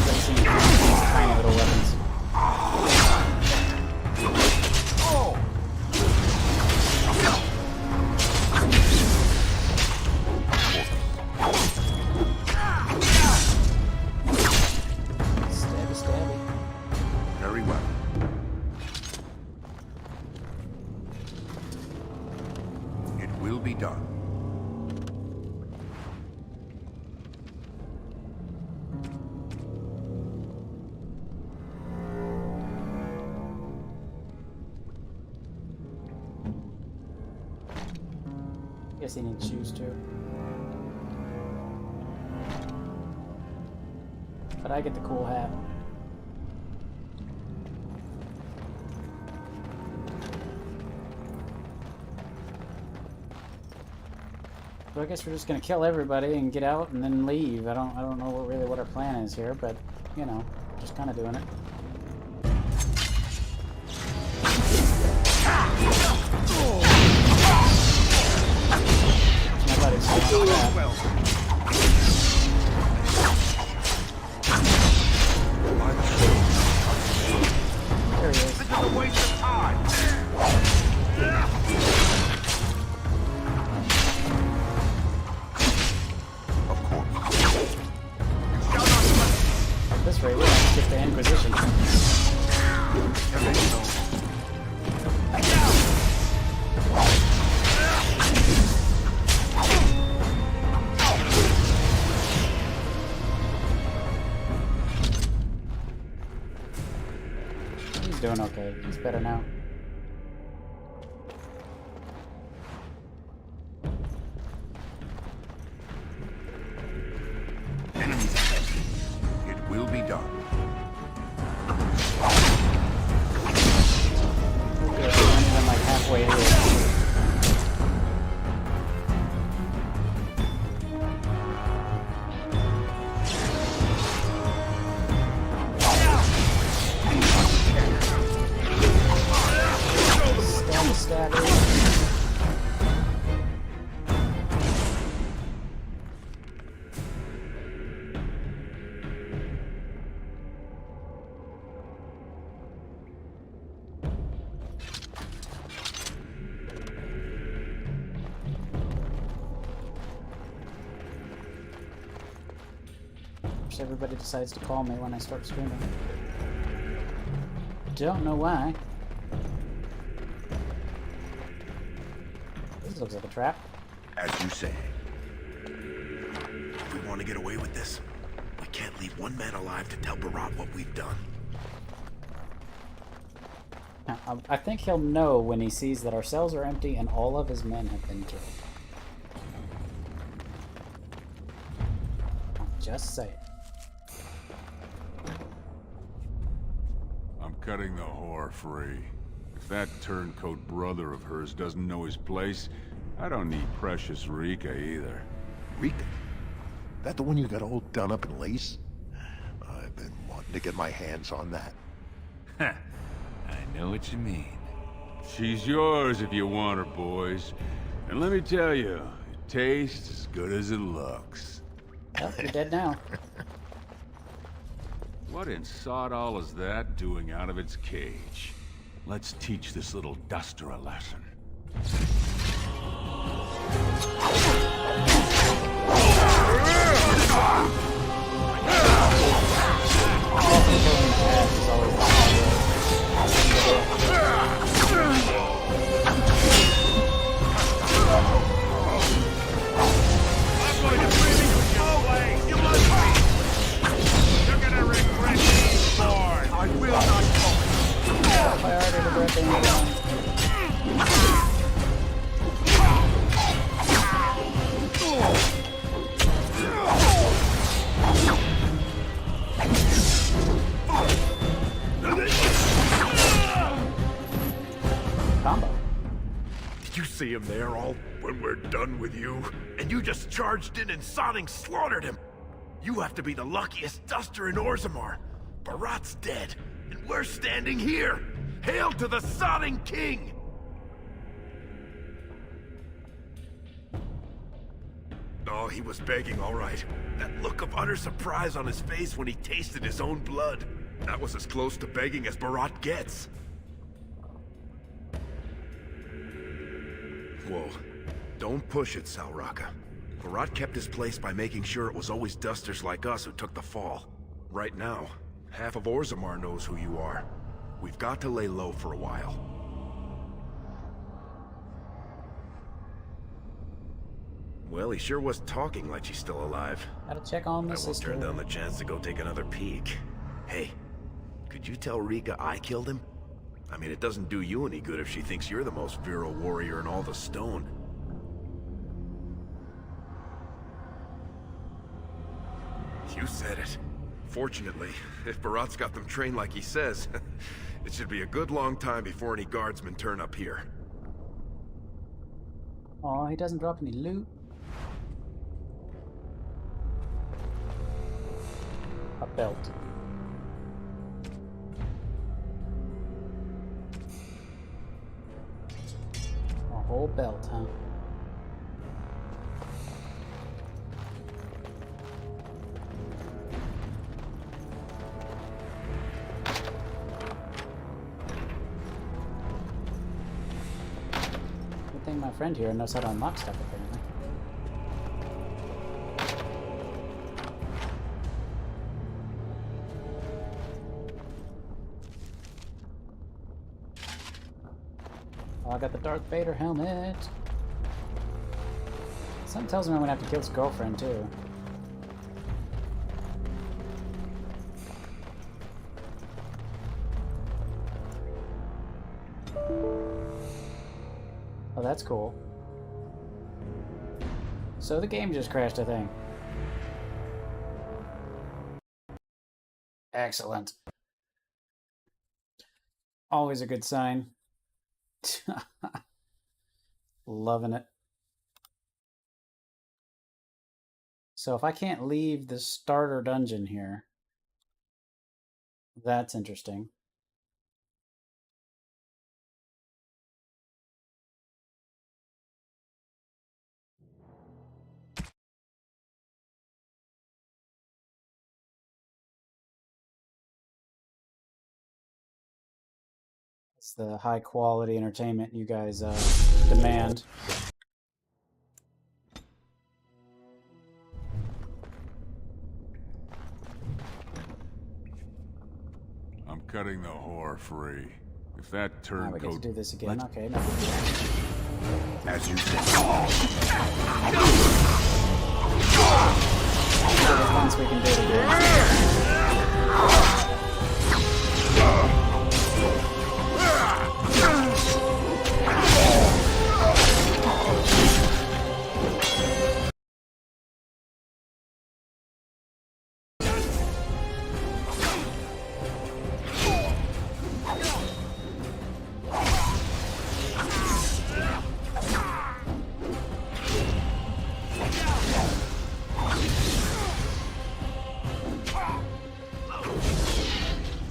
S1: They seem tiny little weapons. Guess he needs shoes too. But I get the cool hat. So I guess we're just gonna kill everybody and get out and then leave. I don't know what our plan is here, but you know, just kind of doing it. Nobody's saying that. There he is.
S2: This is a waste of time.
S1: At this rate, we're gonna get the Inquisition. He's doing okay. He's better now.
S2: Enemies ahead. It will be done.
S1: Okay, I'm like halfway here. Everybody decides to call me when I start streaming. Don't know why. This looks like a trap.
S8: As you say. If we want to get away with this, we can't leave one man alive to tell Barat what we've done.
S1: Now, I think he'll know when he sees that our cells are empty and all of his men have been killed. Just say it.
S11: Cutting the whore free. If that turncoat brother of hers doesn't know his place, I don't need precious Rika either.
S7: Rika? That the one you got all done up in lace? I've been wanting to get my hands on that.
S10: I know what you mean.
S11: She's yours if you want her, boys. And let me tell you, it tastes as good as it looks.
S1: Well, you're dead now.
S11: What in sod all is that doing out of its cage? Let's teach this little duster a lesson.
S2: I will not fall.
S1: Combo.
S8: Did you see him there all when we're done with you? And you just charged in and sodding slaughtered him. You have to be the luckiest duster in Orzammar. Barat's dead, and we're standing here. Hail to the sodding king! Oh, he was begging, all right. That look of utter surprise on his face when he tasted his own blood. That was as close to begging as Barat gets. Whoa. Don't push it, Salraka. Barat kept his place by making sure it was always dusters like us who took the fall. Right now, half of Orzammar knows who you are. We've got to lay low for a while. Well, he sure was talking like she's still alive.
S1: Gotta check on the
S8: I won't
S1: sister.
S8: turn down the chance to go take another peek. Hey, could you tell Rika I killed him? I mean, it doesn't do you any good if she thinks you're the most virile warrior in all the stone. You said it. Fortunately, if Barat's got them trained like he says, it should be a good long time before any guardsmen turn up here.
S1: Oh, he doesn't drop any loot. A belt. A whole belt, huh? Good thing my friend here knows how to unlock stuff, apparently. Oh, I got the Darth Vader helmet. Something tells me I'm gonna have to kill his girlfriend, too. Oh, that's cool. So the game just crashed, I think. Excellent. Always a good sign. Loving it. So if I can't leave the starter dungeon here, that's interesting. It's the high quality entertainment you guys demand.
S11: I'm cutting the whore free. If that turncoat...
S1: we get to do this again. Okay, no.
S11: As you said.
S1: Once we can do it again.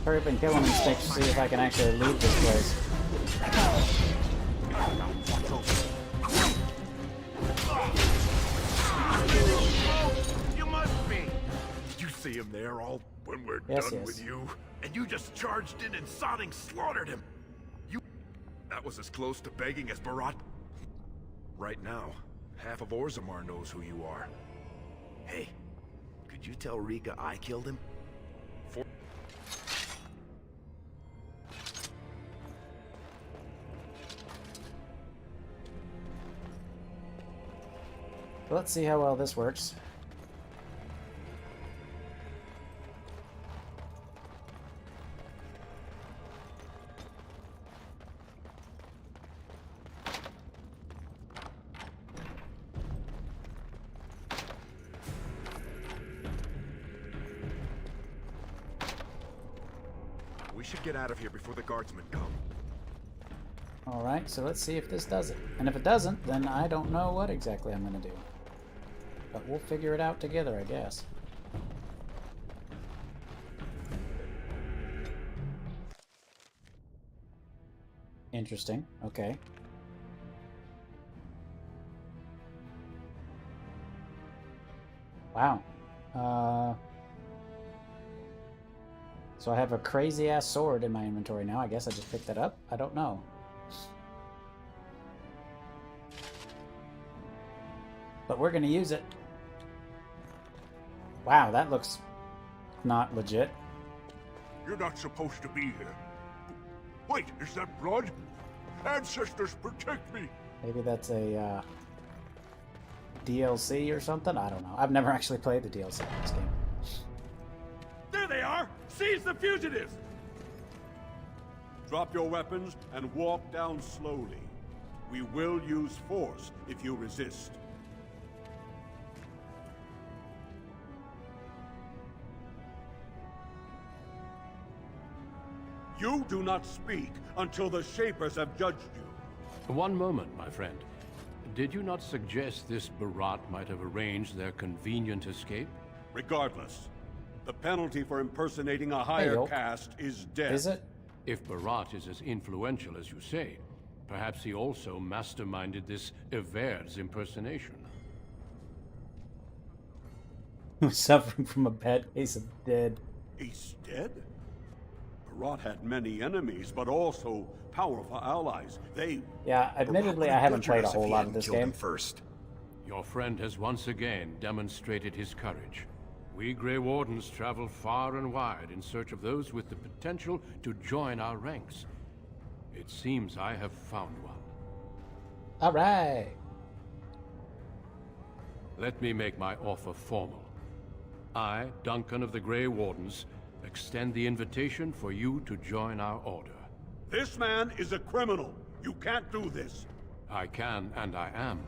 S1: Hurry up and kill him and see if I can actually leave this place.
S8: You must be! Did you see him there all when we're done with you? And you just charged in and sodding slaughtered him! That was as close to begging as Barat. Right now, half of Orzammar knows who you are. Hey, could you tell Rika I killed him?
S1: Let's see how well this works.
S8: We should get out of here before the guardsmen come.
S1: Alright, so let's see if this does it. And if it doesn't, then I don't know what exactly I'm going to do. But we'll figure it out together, I guess. Interesting. Okay. Wow. So I have a crazy-ass sword in my inventory now. I guess I just picked that up? I don't know. But we're going to use it. Wow, that looks not legit.
S2: You're not supposed to be here. Wait, is that blood? Ancestors, protect me!
S1: Maybe that's a DLC or something? I don't know. I've never actually played the DLC in this game.
S15: There they are! Seize the fugitives! Drop your weapons and walk down slowly. We will use force if you resist. You do not speak until the Shapers have judged you.
S5: One moment, my friend. Did you not suggest this Barat might have arranged their convenient escape?
S15: Regardless, the penalty for impersonating a higher caste is death.
S1: Is it?
S5: If Barat is as influential as you say, perhaps he also masterminded this Everd's impersonation.
S1: Suffering from a bad case of dead.
S15: He's dead? Barat had many enemies, but also powerful allies.
S1: Yeah, admittedly, I haven't played a whole lot of this game.
S8: First.
S5: Your friend has once again demonstrated his courage. We Grey Wardens travel far and wide in search of those with the potential to join our ranks. It seems I have found one.
S1: All right.
S5: Let me make my offer formal. I, Duncan of the Grey Wardens, extend the invitation for you to join our order.
S15: This man is a criminal. You can't do this.
S5: I can, and I am.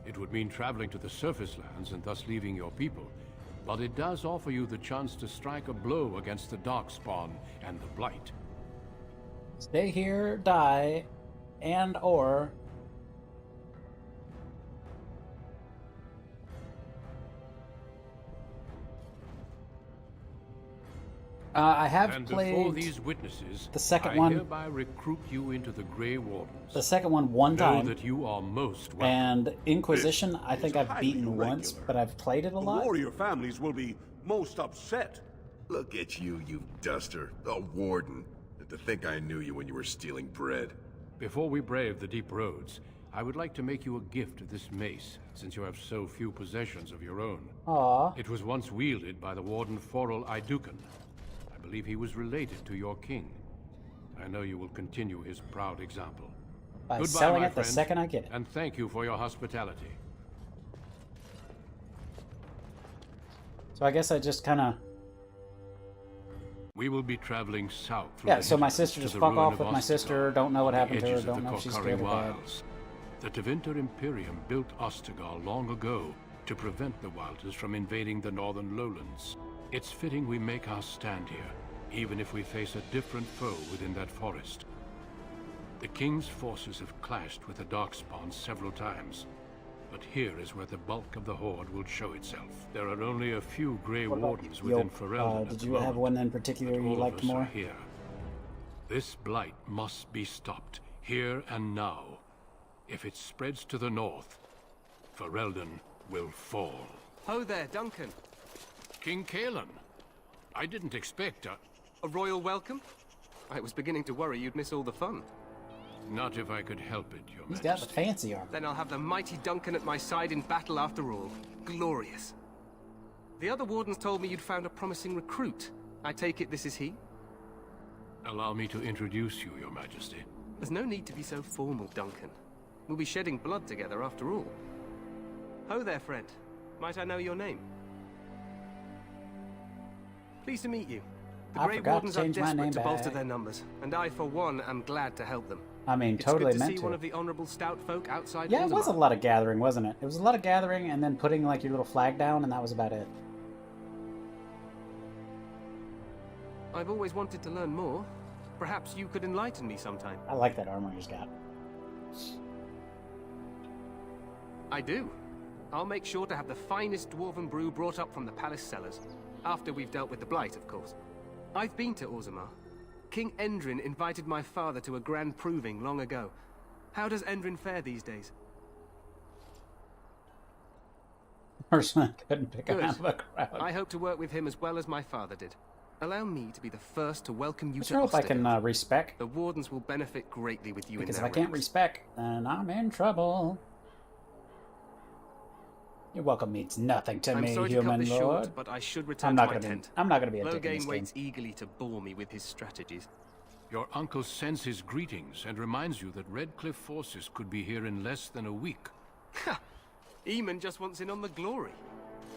S5: It would mean traveling to the surface lands and thus leaving your people, but it does offer you the chance to strike a blow against the Darkspawn and the Blight.
S1: Stay here, die, and or... I have
S5: and
S1: played
S5: before these witnesses,
S1: the second
S5: I
S1: one.
S5: hereby recruit you into the Grey Wardens.
S1: The second one time.
S5: Know that you are most welcome.
S1: And Inquisition, I think I've beaten once, but I've played it a lot.
S15: The warrior families will be most upset.
S7: Look at you, you duster. A warden. And to think I knew you when you were stealing bread.
S5: Before we brave the deep roads, I would like to make you a gift of this mace, since you have so few possessions of your own.
S1: Aww.
S5: It was once wielded by the Warden Forel Idukan. I believe he was related to your king. I know you will continue his proud example.
S1: By
S5: Goodbye,
S1: selling
S5: my
S1: it the
S5: friend,
S1: second I get it.
S5: And thank you for your hospitality.
S1: So I guess I just kind of...
S5: We will be traveling south.
S1: Yeah, so my sister just fuck off with my sister, don't know what happened to her, don't know if she's scared or dead.
S5: The Tevinter Imperium built Ostagar long ago to prevent the Wilders from invading the northern lowlands. It's fitting we make our stand here, even if we face a different foe within that forest. The King's forces have clashed with the Darkspawn several times, but here is where the bulk of the Horde will show itself. There are only a few Grey Wardens within Ferelden.
S1: Did you have one in particular you liked more?
S5: Here. This blight must be stopped, here and now. If it spreads to the north, Ferelden will fall.
S18: Ho there, Duncan.
S5: King Kalen. I didn't expect
S18: a royal welcome? I was beginning to worry you'd miss all the fun.
S5: Not if I could help it, Your
S1: He's
S5: Majesty.
S1: got the fancy armor.
S18: Then I'll have the mighty Duncan at my side in battle after all. Glorious. The other wardens told me you'd found a promising recruit. I take it this is he?
S5: Allow me to introduce you, Your Majesty.
S18: There's no need to be so formal, Duncan. We'll be shedding blood together after all. Ho there, friend. Might I know your name? Pleased to meet you. The Grey Wardens are desperate to bolster their numbers, and I, for one, am glad to help them.
S1: I mean,
S18: it's
S1: totally
S18: good to
S1: meant
S18: see one of the honorable stout folk outside.
S1: Yeah, it was a lot of gathering, wasn't it? It was a lot of gathering and then putting like your little flag down, and that was about it.
S18: I've always wanted to learn more. Perhaps you could enlighten me sometime.
S1: I like that armor he's got.
S18: I do. I'll make sure to have the finest dwarven brew brought up from the palace cellars. After we've dealt with the Blight, of course. I've been to Orzammar. King Endrin invited my father to a grand proving long ago. How does Endrin fare these days?
S1: Personally, I couldn't pick him
S18: Good.
S1: out of a crowd.
S18: I hope to work with him as well as my father did. Allow me to be the first to welcome you
S1: I
S18: to
S1: sure hope I
S18: Osterhill.
S1: can respec.
S18: The Wardens will benefit greatly with you
S1: Because
S18: in
S1: if
S18: their
S1: I can't
S18: ranks.
S1: respec, then I'm in trouble. Your welcome means nothing to
S18: I'm
S1: me,
S18: sorry to cut
S1: human
S18: this
S1: lord.
S18: short, but I should return
S1: I'm
S18: to
S1: not
S18: my
S1: gonna
S18: tent.
S1: be. I'm not gonna be a dick in this
S18: Loghain
S1: game.
S18: waits eagerly to bore me with his strategies.
S5: Your uncle sends his greetings and reminds you that Redcliffe forces could be here in less than a week.
S18: Ha! Eamon just wants in on the glory.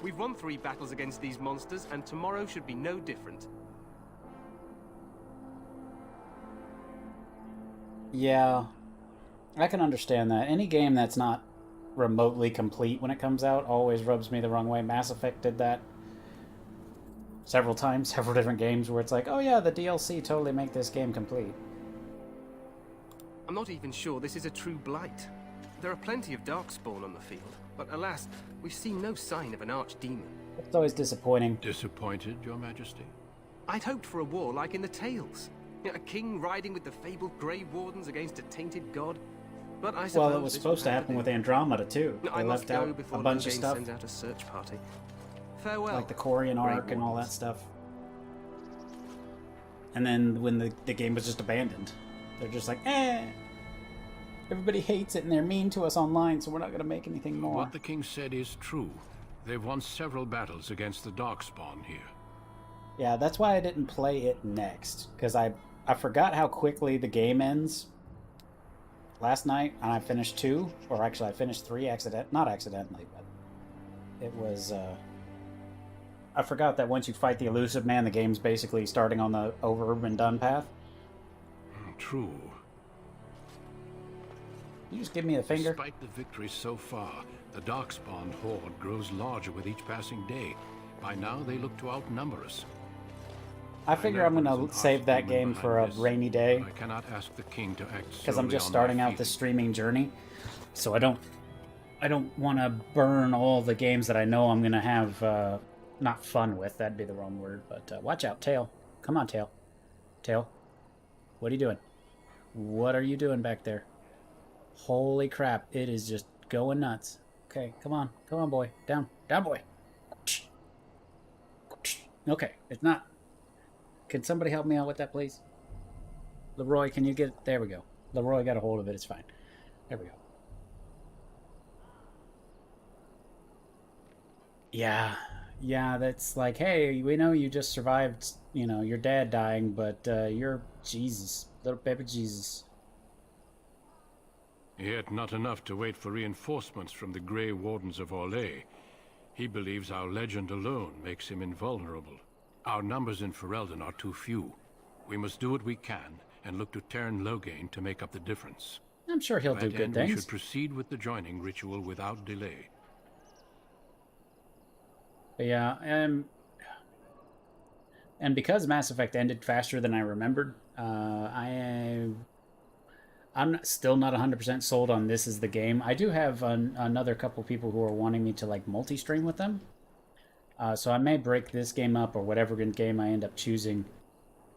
S18: We've won 3 battles against these monsters, and tomorrow should be no different.
S1: Yeah, I can understand that. Any game that's not remotely complete when it comes out always rubs me the wrong way. Mass Effect did that. several times, several different games where it's like, oh yeah, the DLC totally make this game complete.
S18: I'm not even sure this is a true blight. There are plenty of darkspawn on the field, but alas, we've seen no sign of an archdemon.
S1: It's always disappointing.
S5: Disappointed, Your Majesty?
S18: I'd hoped for a war like in the tales. A king riding with the fabled Grey Wardens against a tainted god. But I suppose
S1: well, it was supposed to happen with Andromeda too. They left out a bunch of stuff.
S18: Sends out a search party. Farewell.
S1: Like the Corian arc and all that stuff. And then when the game was just abandoned, they're just like, everybody hates it and they're mean to us online, so we're not going to make anything more.
S5: What the king said is true. They've won several battles against the Darkspawn here.
S1: Yeah, that's why I didn't play it next, because I forgot how quickly the game ends. Last night, and I finished 2, or actually I finished 3 not accidentally, but it was, I forgot that once you fight the elusive man, the game's basically starting on the over and done path.
S5: True.
S1: You just give me a finger.
S5: Despite the victory so far, the Darkspawn horde grows larger with each passing day. By now, they look to outnumber us.
S1: I figure I'm going to save that game for a rainy day.
S5: I cannot ask the king to act
S1: because I'm just starting out the streaming journey, so I don't want to burn all the games that I know I'm going to have not fun with. That'd be the wrong word, but watch out, Tail. Come on, Tail. Tail, what are you doing? What are you doing back there? Holy crap! It is just going nuts. Okay, come on, boy, down, boy. Okay, it's not. Can somebody help me out with that, please? Leroy, can you get... There we go. Leroy got a hold of it. It's fine. There we go. Yeah. Yeah, that's like, hey, we know you just survived, you know, your dad dying, but you're Jesus. Little baby Jesus.
S5: Yet not enough to wait for reinforcements from the Grey Wardens of Orlais. He believes our legend alone makes him invulnerable. Our numbers in Ferelden are too few. We must do what we can, and look to Terran Loghain to make up the difference.
S1: I'm sure he'll do good things.
S5: We should proceed with the joining ritual without delay.
S1: Yeah, and because Mass Effect ended faster than I remembered, I'm still not 100% sold on this as the game. I do have another couple people who are wanting me to like multi-stream with them. So I may break this game up or whatever game I end up choosing.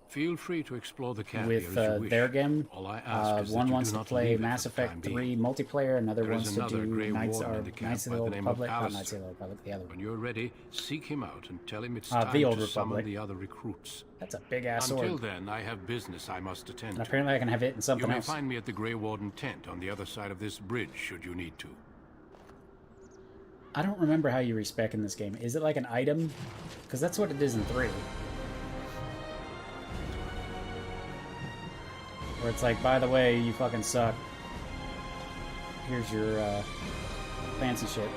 S5: Feel free to explore the camp
S1: with their game. One wants to play Mass Effect 3 multiplayer, another wants to do Knights of the Old Republic. Not Knights of the Old Republic, the other one.
S5: When you're ready, seek him out and tell him it's time
S1: the Old
S5: to summon
S1: Republic.
S5: the other recruits.
S1: That's a big-ass sword.
S5: Until then, I have business I must attend
S1: And
S5: to.
S1: apparently I can have it in something
S5: You may
S1: else.
S5: find me at the Grey Warden tent on the other side of this bridge, should you need to.
S1: I don't remember how you respec in this game. Is it like an item? Because that's what it is in 3. Where it's like, by the way, you fucking suck. Here's your fancy shit.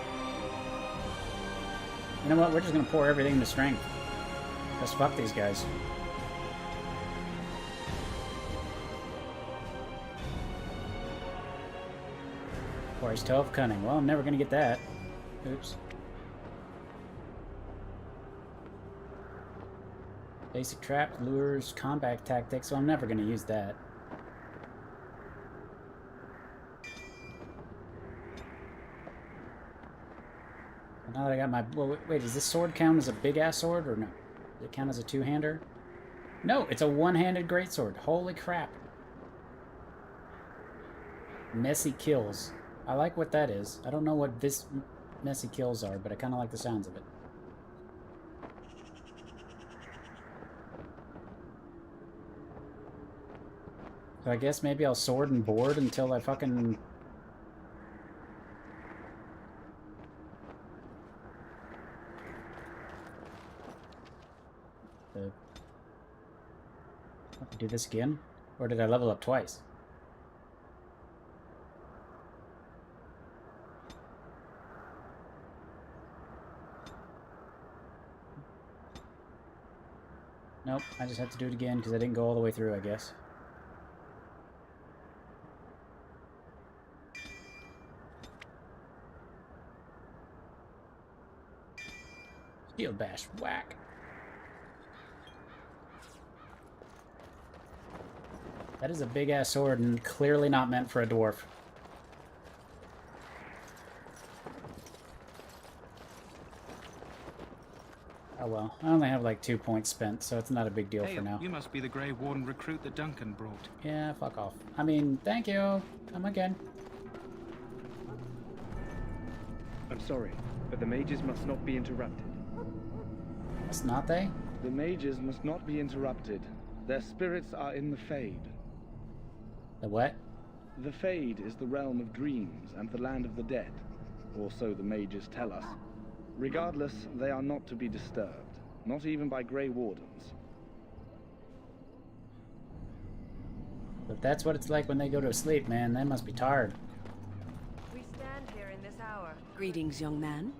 S1: You know what? We're just gonna pour everything into strength. Just fuck these guys. Or he's 12 cunning. Well, I'm never gonna get that. Oops. Basic trap, lures, combat tactics, so I'm never going to use that. Now that I got my... Well, wait, does this sword count as a big-ass sword, or no? Does it count as a two-hander? No, it's a one-handed greatsword. Holy crap. Messy kills. I like what that is. I don't know what this... messy kills are, but I kind of like the sounds of it. So I guess maybe I'll sword and board until I fucking... Do this again? Or did I level up twice? Nope, I just have to do it again because I didn't go all the way through, I guess. Shield bash, whack. That is a big-ass sword and clearly not meant for a dwarf. Oh well, I only have like 2 points spent, so it's not a big deal for now.
S19: You must be the Grey Warden recruit that Duncan brought.
S1: Yeah, fuck off. I mean, thank you. Come again.
S20: I'm sorry, but the mages must not be interrupted.
S1: Must not they?
S20: The mages must not be interrupted. Their spirits are in the Fade.
S1: The what?
S20: The Fade is the realm of dreams and the land of the dead, or so the mages tell us. Regardless, they are not to be disturbed, not even by Grey Wardens.
S1: But that's what it's like when they go to sleep, man. They must be tired.
S21: We stand here in this hour.
S22: Greetings, young man.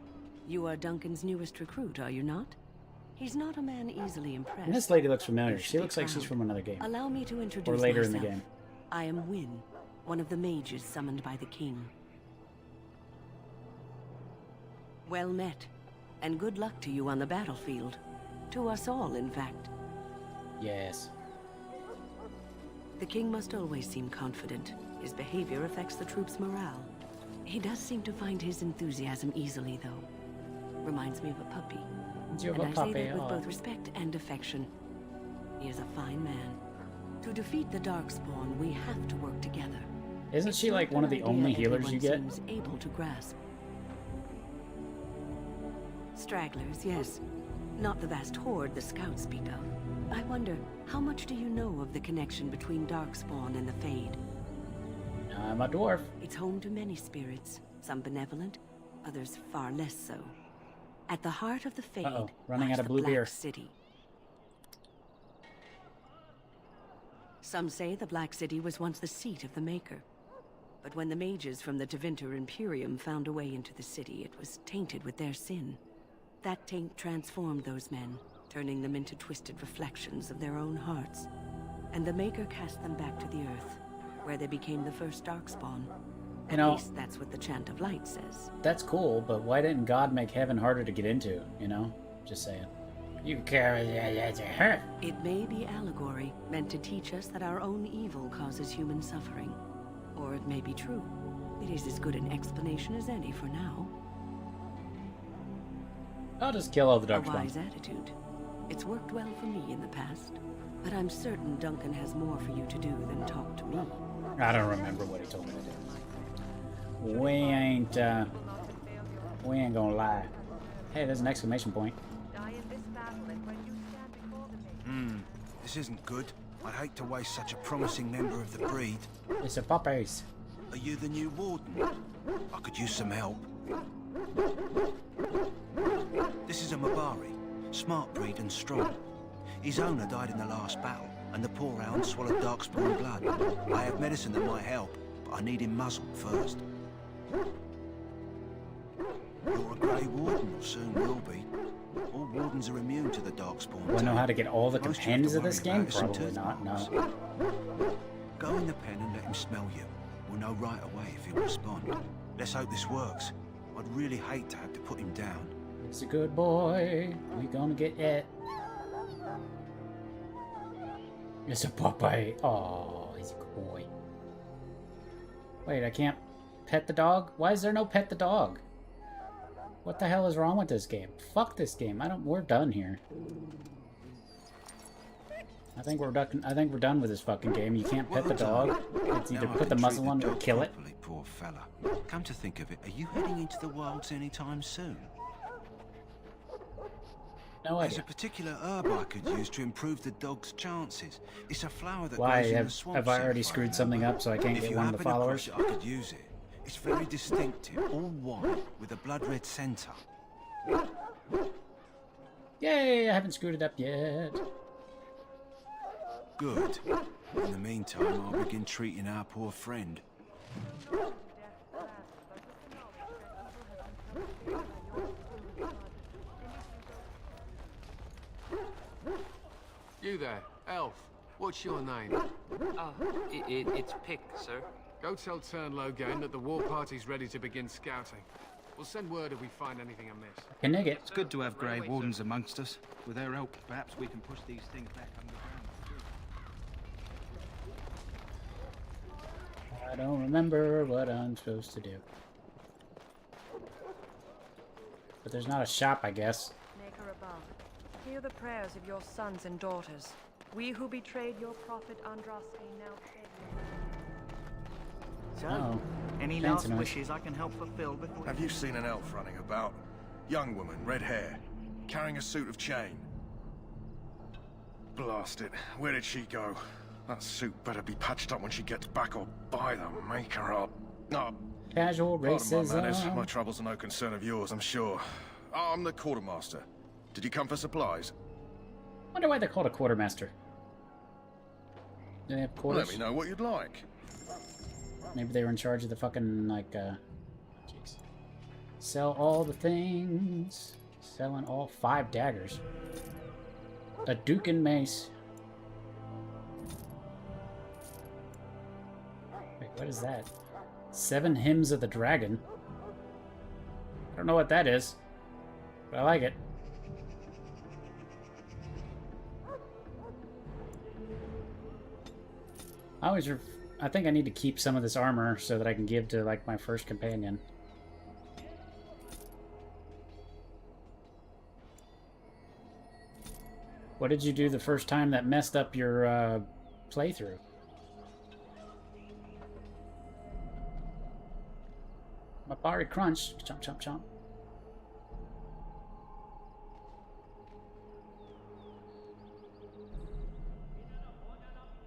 S22: You are Duncan's newest recruit, are you not? He's not a man easily impressed.
S1: And this lady looks familiar. She looks like she's from another game.
S22: Allow me to introduce
S1: or later
S22: myself.
S1: in the game.
S22: I am Wynne, one of the mages summoned by the king. Well met, and good luck to you on the battlefield. To us all, in fact.
S1: Yes.
S22: The king must always seem confident. His behavior affects the troops' morale. He does seem to find his enthusiasm easily, though. Reminds me of a puppy. And I say that with both respect and affection. He is a fine man. To defeat the Darkspawn, we have to work together.
S1: Isn't she like one of the only healers you get?
S22: Seems able to grasp. Stragglers, yes. Not the vast horde the scouts speak of. I wonder, how much do you know of the connection between Darkspawn and the Fade?
S1: I'm a dwarf.
S22: It's home to many spirits, some benevolent, others far less so. At the heart of the Fade,
S1: running out of
S22: the
S1: blue
S22: Black
S1: beer.
S22: City. Some say the Black City was once the seat of the Maker. But when the mages from the Tevinter Imperium found a way into the city, it was tainted with their sin. That taint transformed those men, turning them into twisted reflections of their own hearts. And the Maker cast them back to the Earth, where they became the first Darkspawn. At least that's what the Chant of Light says.
S1: That's cool, but why didn't God make heaven harder to get into, you know? Just saying. You carry that to her.
S22: It may be allegory, meant to teach us that our own evil causes human suffering. Or it may be true. It is as good an explanation as any for now.
S1: I'll just kill all the
S22: A
S1: Darkspawn.
S22: wise attitude. It's worked well for me in the past. But I'm certain Duncan has more for you to do than talk to me.
S1: I don't remember what he told me to do. We ain't gonna lie. Hey, there's an exclamation point.
S23: This isn't good. I'd hate to waste such a promising member of the breed.
S1: It's a puppies.
S23: Are you the new warden? I could use some help. This is a Mabari. Smart breed and strong. His owner died in the last battle, and the poor hound swallowed Darkspawn blood. I have medicine that might help, but I need him muzzled first. You're a Grey Warden, or soon will be. All wardens are immune to the Darkspawn.
S1: Do I know how to get all the
S23: Most
S1: companions
S23: you
S1: of
S23: have
S1: this
S23: to worry
S1: game?
S23: about is some
S1: Probably not, no.
S23: tooth marks. Go in the pen and let him smell you. We'll know right away if he'll respond. Let's hope this works. I'd really hate to have to put him down.
S1: He's a good boy. We gonna get it. It's a puppy. Oh, he's a good boy. Wait, I can't pet the dog? Why is there no pet the dog? What the hell is wrong with this game? Fuck this game. We're done here. I think we're done with this fucking game. You can't pet the dog. It's either put the muzzle on it or kill it.
S23: Poor fella. Come to think of it, are you heading into the wilds anytime soon?
S1: No
S23: There's
S1: idea.
S23: a particular herb I could use to improve the dog's chances. It's a flower that
S1: Why
S23: grows in the
S1: have
S23: swamps.
S1: I already screwed something up so I can't
S23: If
S1: get
S23: you
S1: one of the
S23: happen across
S1: followers?
S23: it, I could use it. It's very distinctive, all white, with a blood red center.
S1: Yay! I haven't screwed it up yet.
S23: Good. In the meantime, I'll begin treating our poor friend.
S24: You there, elf. What's your name?
S18: It's Pick, sir.
S24: Go tell Turnlogan that the war party's ready to begin scouting. We'll send word if we find anything amiss.
S1: Can
S18: It's good to have Grey Wardens amongst us. With their help, perhaps we can push these things back underground.
S1: I don't remember what I'm supposed to do. But there's not a shop, I guess.
S21: Maker above, hear the prayers of your sons and daughters. We who betrayed your prophet Andraste now beg
S3: So,
S1: Uh-oh.
S3: any
S1: Fancy
S3: last
S1: noise.
S3: wishes I can help fulfill before...
S4: Have you seen an elf running about? Young woman, red hair, carrying a suit of chain. Blast it. Where did she go? That suit better be patched up when she gets back, or by the maker up. No.
S1: Casual
S4: Pardon my manners.
S1: racism.
S4: My troubles are no concern of yours, I'm sure. I'm the quartermaster. Did you come for supplies?
S1: Wonder why they're called a quartermaster. Do they have
S4: Well,
S1: quarters?
S4: let me know what you'd like.
S1: Maybe they were in charge of the fucking, like, jeez. Sell all the things. Selling all 5 daggers. A duke and mace. Wait, what is that? 7 hymns of the dragon. I don't know what that is, but I like it. I think I need to keep some of this armor so that I can give to, like, my first companion. What did you do the first time that messed up your playthrough? Mabari crunch. Chomp, chomp, chomp.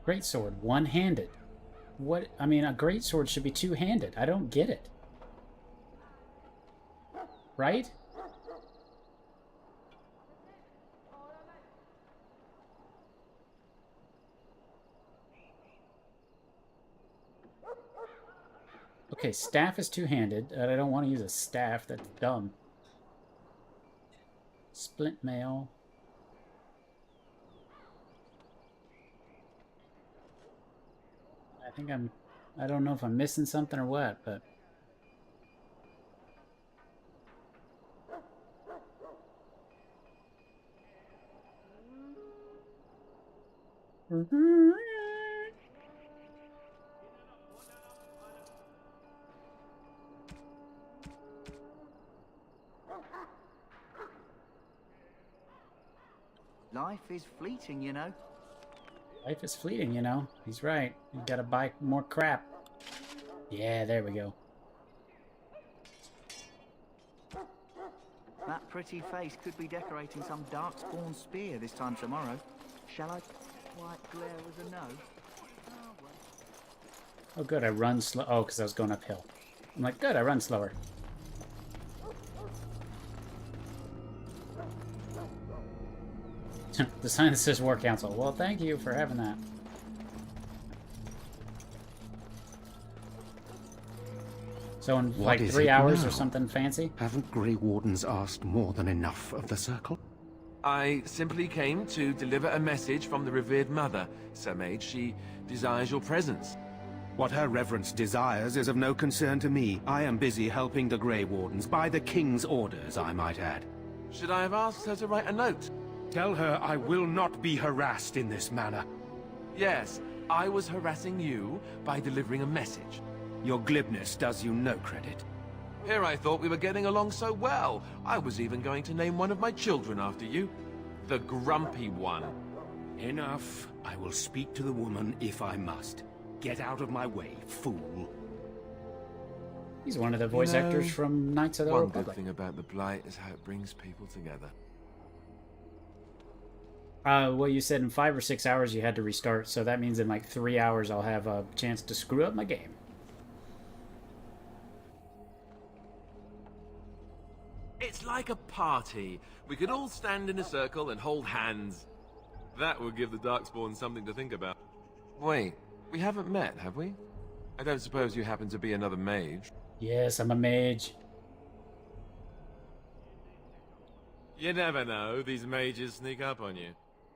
S1: Greatsword, one-handed. What? I mean, a greatsword should be two-handed. I don't get it. Right? Okay, staff is two-handed. I don't want to use a staff. That's dumb. Splint mail. I don't know if I'm missing something or what, but...
S3: Life is fleeting, you know.
S1: Life is fleeting, you know. He's right. You gotta buy more crap. Yeah, there we go.
S3: That pretty face could be decorating some darkspawn spear this time tomorrow. Shall I quite glare as a no?
S1: Oh, good, I run slow. Oh, because I was going uphill. I'm like, good, I run slower. The sign that says War Council. Well, thank you for having that. So in
S6: What
S1: like
S6: is
S1: 3
S6: it
S1: hours
S6: now?
S1: or something fancy?
S6: Haven't Grey Wardens asked more than enough of the Circle?
S10: I simply came to deliver a message from the revered mother, Sir Mage. She desires your presence.
S6: What her reverence desires is of no concern to me. I am busy helping the Grey Wardens, by the King's orders, I might add.
S10: Should I have asked her to write a note?
S6: Tell her I will not be harassed in this manner.
S10: Yes, I was harassing you by delivering a message.
S6: Your glibness does you no credit.
S10: Here I thought we were getting along so well. I was even going to name one of my children after you. The Grumpy One.
S6: Enough. I will speak to the woman if I must. Get out of my way, fool.
S1: He's one of the voice actors from Knights of the
S10: One
S1: Republic.
S10: good thing about the Blight is how it brings people together.
S1: Well, you said in 5 or 6 hours you had to restart, so that means in like 3 hours I'll have a chance to screw up my game.
S10: It's like a party. We could all stand in a circle and hold hands. That would give the Darkspawn something to think about. Wait, we haven't met, have we? I don't suppose you happen to be another mage?
S1: Yes, I'm a mage.
S10: You never know, these mages sneak up on you.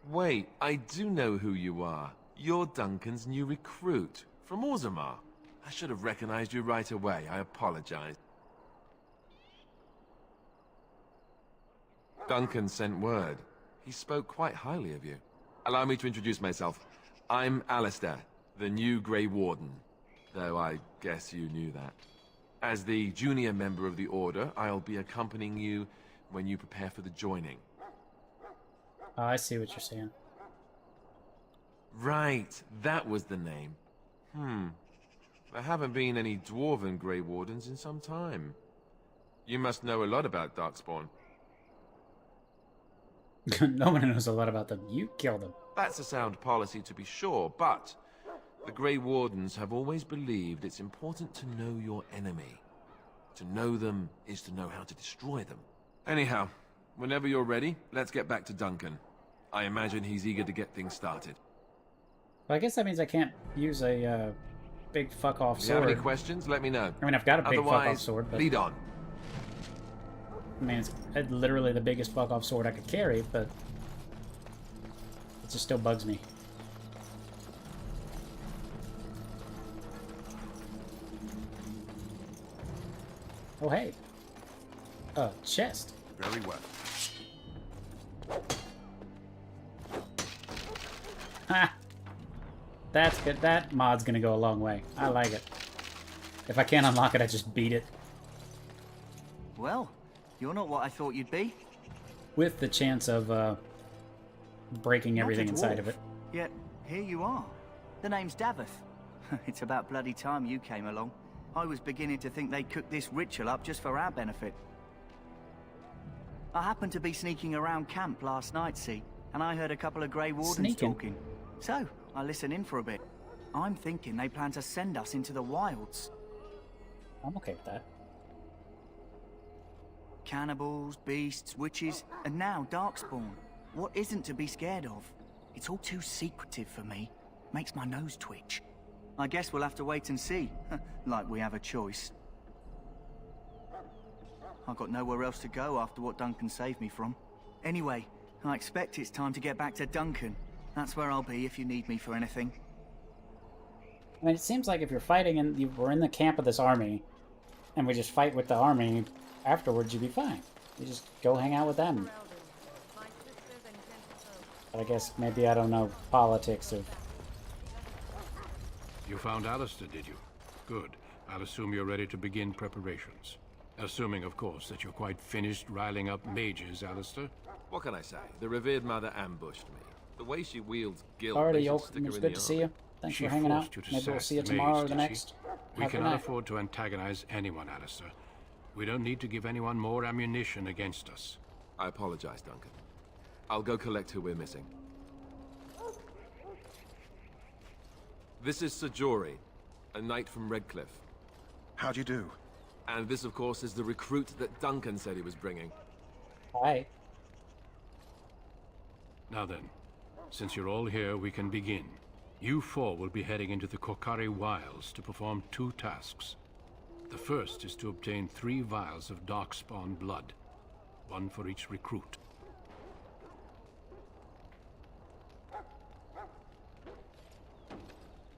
S10: Wait, I do know who you are. You're Duncan's new recruit, from Orzammar. I should have recognized you right away, I apologize. Duncan sent word. He spoke quite highly of you. Allow me to introduce myself. I'm Alistair, the new Grey Warden. though I guess you knew that. As the junior member of the Order, I'll be accompanying you when you prepare for the joining.
S1: Oh, I see what you're saying.
S10: Right, that was the name. There haven't been any Dwarven Grey Wardens in some time. You must know a lot about Darkspawn.
S1: No one knows a lot about them. You killed them.
S10: That's a sound policy to be sure, but the Grey Wardens have always believed it's important to know your enemy. To know them is to know how to destroy them. Anyhow, whenever you're ready, let's get back to Duncan. I imagine he's eager to get things started.
S1: Well, I guess that means I can't use a big fuck-off
S10: If
S1: sword.
S10: you have any questions, let me know.
S1: I mean, I've got a big
S10: Otherwise,
S1: fuck-off sword, but...
S10: lead on.
S1: I mean, it's literally the biggest fuck-off sword I could carry, but... it just still bugs me. Oh, hey. A chest.
S4: Very well.
S1: Ha! That's good. That mod's gonna go a long way. I like it. If I can't unlock it, I just beat it.
S3: Well, you're not what I thought you'd be.
S1: With the chance of, breaking
S3: Not a
S1: everything inside
S3: dwarf.
S1: of it.
S3: Yet, here you are. The name's Davith. It's about bloody time you came along. I was beginning to think they'd cooked this ritual up just for our benefit. I happened to be sneaking around camp last night, see, and I heard a couple of Grey Wardens
S1: Sneaking?
S3: talking. So, I listened in for a bit. I'm thinking they plan to send us into the wilds.
S1: I'm okay with that.
S3: Cannibals, beasts, witches, and now Darkspawn. What isn't to be scared of? It's all too secretive for me. Makes my nose twitch. I guess we'll have to wait and see. Like we have a choice. I've got nowhere else to go after what Duncan saved me from. Anyway, I expect it's time to get back to Duncan. That's where I'll be if you need me for anything.
S1: I mean, it seems like if you're fighting and we're in the camp of this army, and we just fight with the army, afterwards you'd be fine. You just go hang out with them. But I guess maybe I don't know politics of...
S5: You found Alistair, did you? Good. I'll assume you're ready to begin preparations. Assuming, of course, that you're quite finished riling up mages, Alistair.
S10: What can I say? The revered mother ambushed me. The way she wields guilt
S1: Alrighty,
S10: makes it
S1: Yoke,
S10: stick
S1: it
S10: her
S1: was
S10: in
S1: good
S10: the
S1: to see
S10: eye.
S1: you. Thanks
S5: She
S1: for hanging out.
S5: forced you to
S1: Maybe we'll
S5: sack
S1: see you
S5: the
S1: tomorrow or
S5: mage,
S1: the
S5: did she?
S1: next.
S5: We
S1: Have a
S5: cannot
S1: night.
S5: afford to antagonize anyone, Alistair. We don't need to give anyone more ammunition against us.
S10: I apologize, Duncan. I'll go collect who we're missing. This is Sir Jory, a knight from Redcliffe.
S4: How'd you do?
S10: And this, of course, is the recruit that Duncan said he was bringing.
S1: Hi.
S5: Now then, since you're all here, we can begin. You four will be heading into the Korcari Wilds to perform 2 tasks. The first is to obtain 3 vials of Darkspawn blood, 1 for each recruit.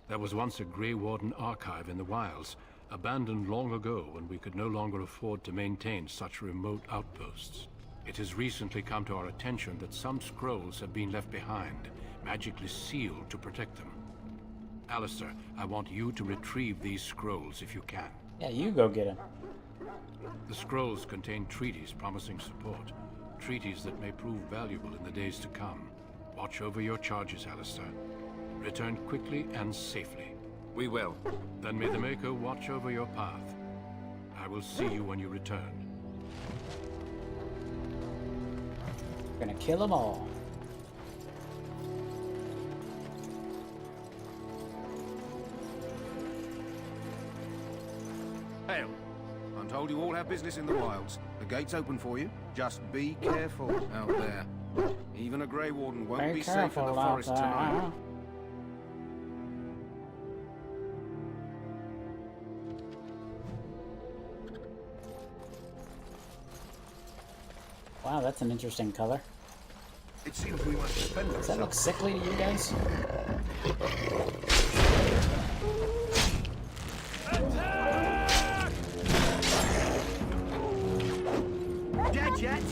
S5: There was once a Grey Warden archive in the wilds, abandoned long ago when we could no longer afford to maintain such remote outposts. It has recently come to our attention that some scrolls have been left behind, magically sealed to protect them. Alistair, I want you to retrieve these scrolls if you can.
S1: Yeah, you go get him.
S5: The scrolls contain treaties promising support, treaties that may prove valuable in the days to come. Watch over your charges, Alistair. Return quickly and safely.
S10: We will.
S5: Then may the Maker watch over your path. I will see you when you return.
S1: We're gonna kill them all.
S6: Hail. I'm told you all have business in the wilds. The gate's open for you. Just be careful out there. Even a Grey Warden won't be safe in the forest tonight.
S1: Wow, that's an interesting color.
S4: It seems we must defend
S1: Does that look sickly to you guys?
S3: Dead yet?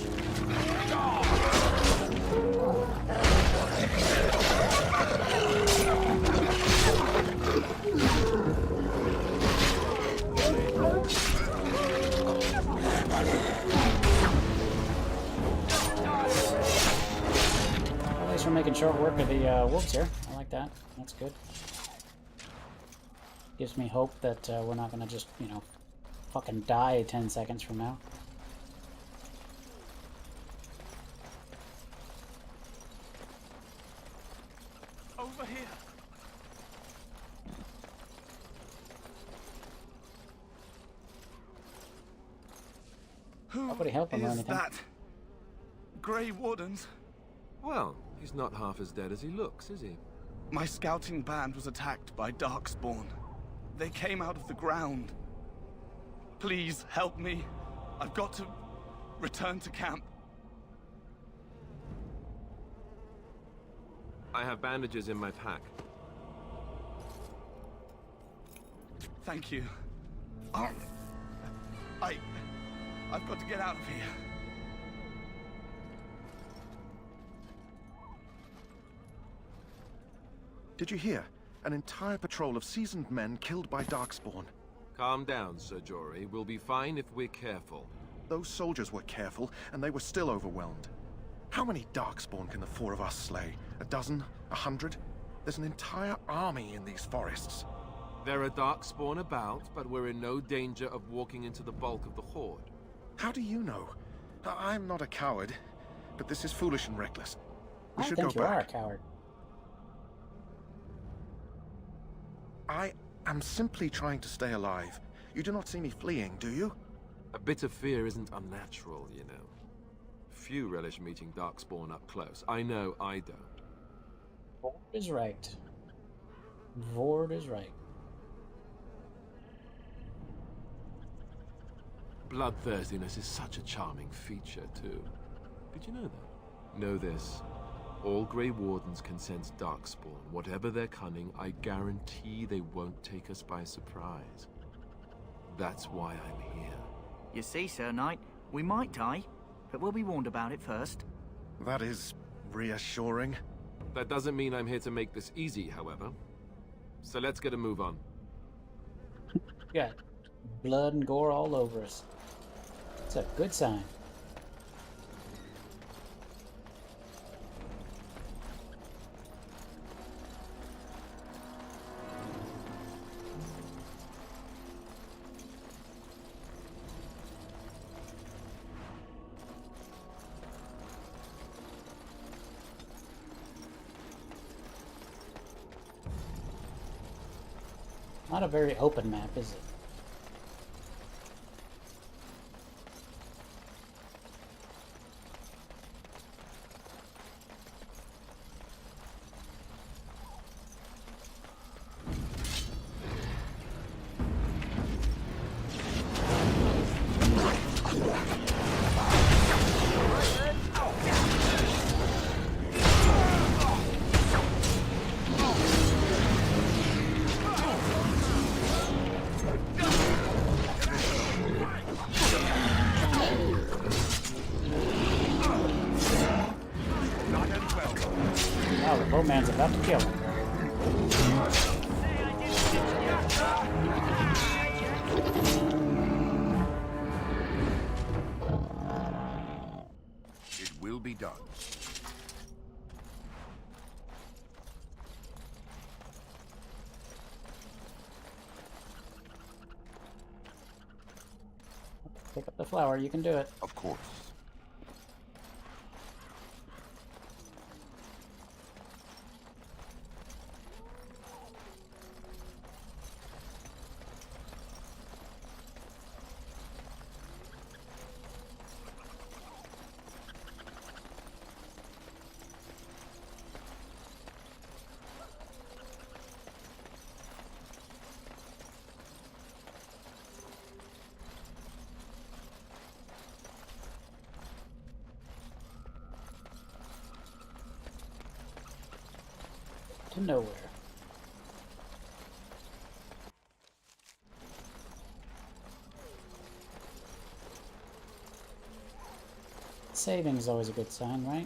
S1: making short work of the wolves here. I like that. That's good. Gives me hope that we're not gonna just, you know, fucking die 10 seconds from now.
S9: Over here.
S1: Nobody help him or anything.
S9: That? Grey Wardens?
S10: Well, he's not half as dead as he looks, is he?
S9: My scouting band was attacked by Darkspawn. They came out of the ground. Please help me. I've got to return to camp.
S10: I have bandages in my pack.
S9: Thank you. I've got to get out of here.
S7: Did you hear? An entire patrol of seasoned men killed by Darkspawn.
S10: Calm down, Sir Jory. We'll be fine if we're careful.
S7: Those soldiers were careful, and they were still overwhelmed. How many Darkspawn can the four of us slay? A dozen? 100? There's an entire army in these forests.
S10: There are Darkspawn about, but we're in no danger of walking into the bulk of the Horde.
S7: How do you know? I'm not a coward, but this is foolish and reckless. We
S1: I
S7: should
S1: think
S7: go
S1: you
S7: back.
S1: are a coward.
S7: I am simply trying to stay alive. You do not see me fleeing, do you?
S10: A bit of fear isn't unnatural, you know. Few relish meeting Darkspawn up close. I know I don't.
S1: Vord is right. Vord is right.
S10: Bloodthirstiness is such a charming feature, too. Did you know that? Know this. All Grey Wardens can sense Darkspawn. Whatever their cunning, I guarantee they won't take us by surprise. That's why I'm here.
S3: You see, Sir Knight, we might die, but we'll be warned about it first.
S7: That is reassuring.
S10: That doesn't mean I'm here to make this easy, however. So let's get a move on.
S1: Got blood and gore all over us. It's a good sign. Not a very open map, is it? Wow, the bowman's about to kill him.
S4: It will be done.
S1: Pick up the flower, you can do it.
S4: Of course.
S1: To nowhere. Saving is always a good sign, right?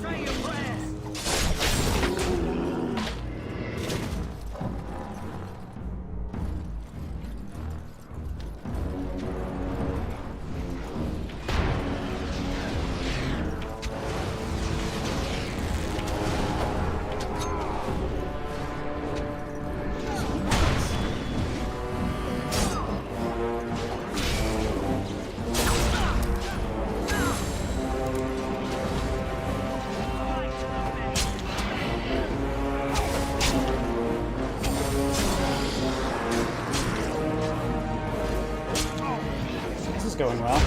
S3: Say your prayers!
S1: going well.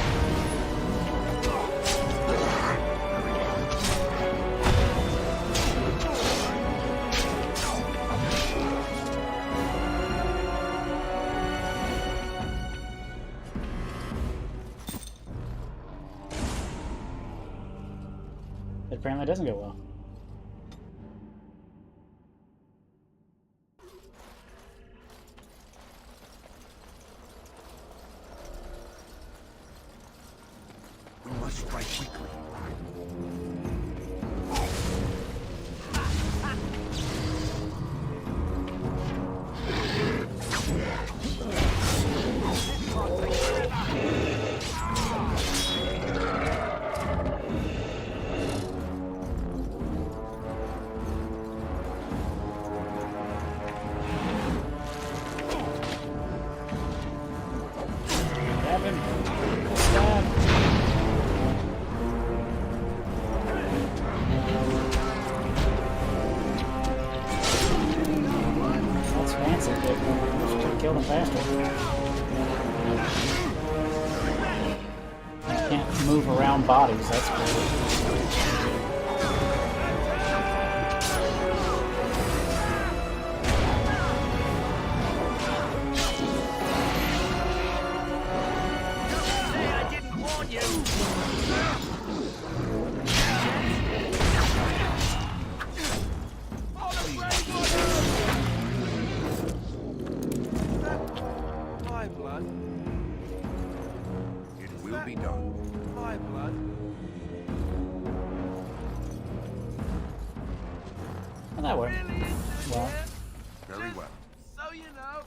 S1: It apparently doesn't go well.
S2: We must strike quickly.
S1: Stab him. Stab. That's fancy, but we should kill them faster. Can't move around bodies, that's cool.
S10: My blood.
S2: It will be done.
S10: My blood.
S1: Well, that worked. Well.
S2: Very well.
S10: So you know.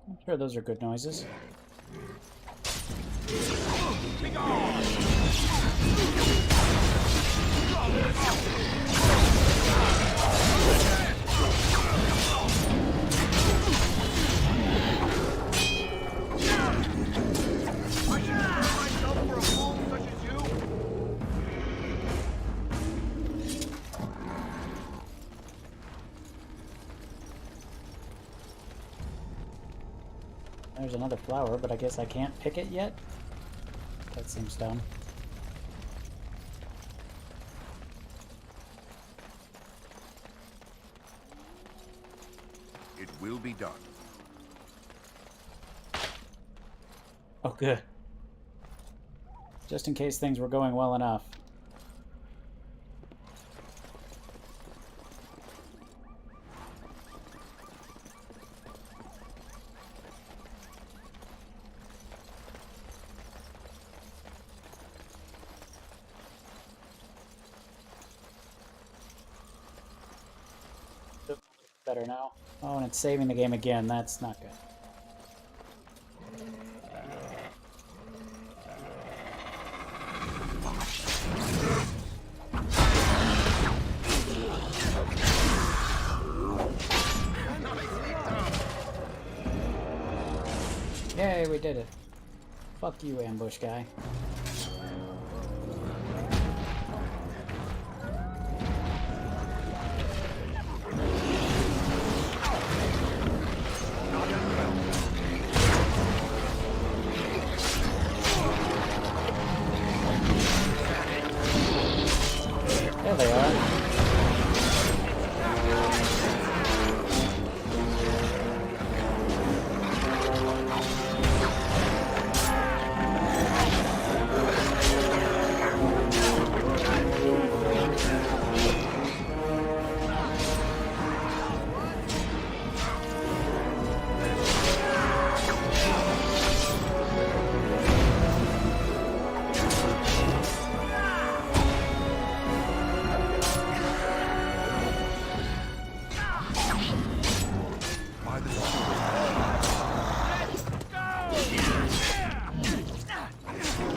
S1: I'm sure those are good noises. There's another flower, but I guess I can't pick it yet? That seems dumb.
S2: It will be done.
S1: Oh, good. Just in case things were going well enough. Better now. Oh, and it's saving the game again. That's not good. Yay, we did it. Fuck you, ambush guy. There they are.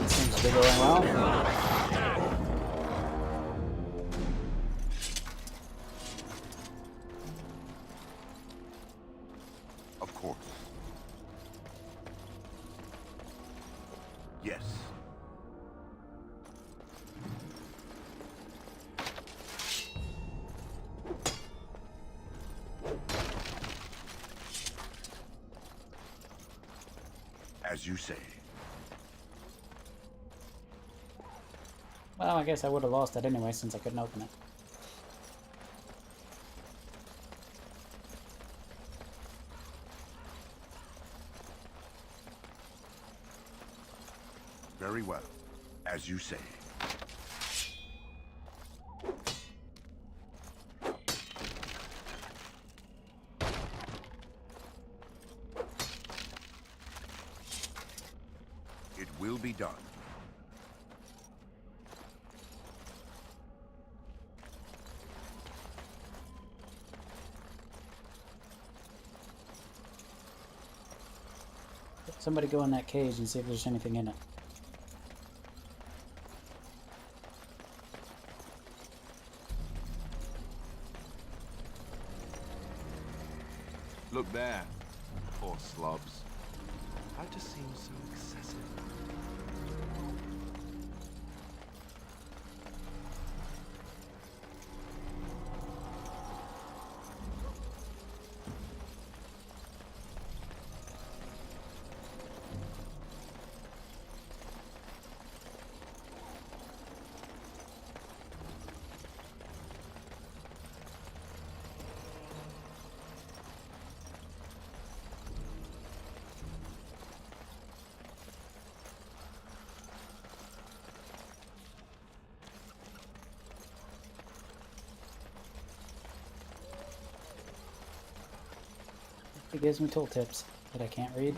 S1: Seems to be going well.
S2: Of course. Yes. As you say.
S1: Well, I guess I would have lost it anyway since I couldn't open it.
S2: Very well. As you say. It will be done.
S1: Somebody go in that cage and see if there's anything in it.
S10: Look there. Poor slobs. That just seems so excessive.
S1: It gives me tooltips that I can't read.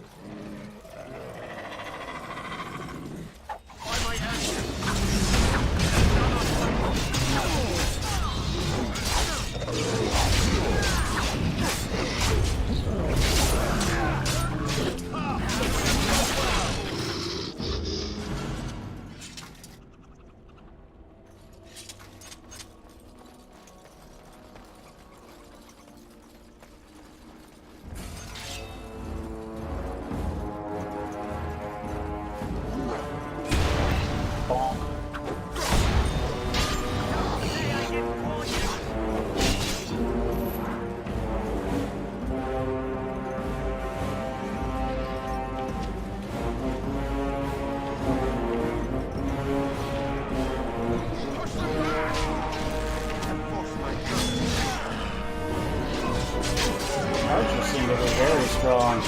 S1: Archers seem to be very strong.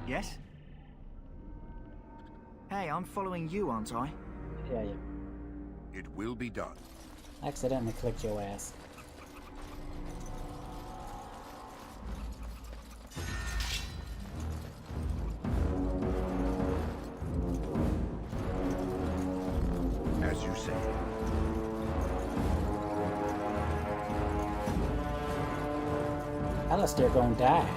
S3: Yes? Hey, I'm following you, aren't I?
S1: Yeah, yeah.
S2: It will be done.
S1: Accidentally clicked your ass.
S2: As you say.
S1: Alistair gonna die.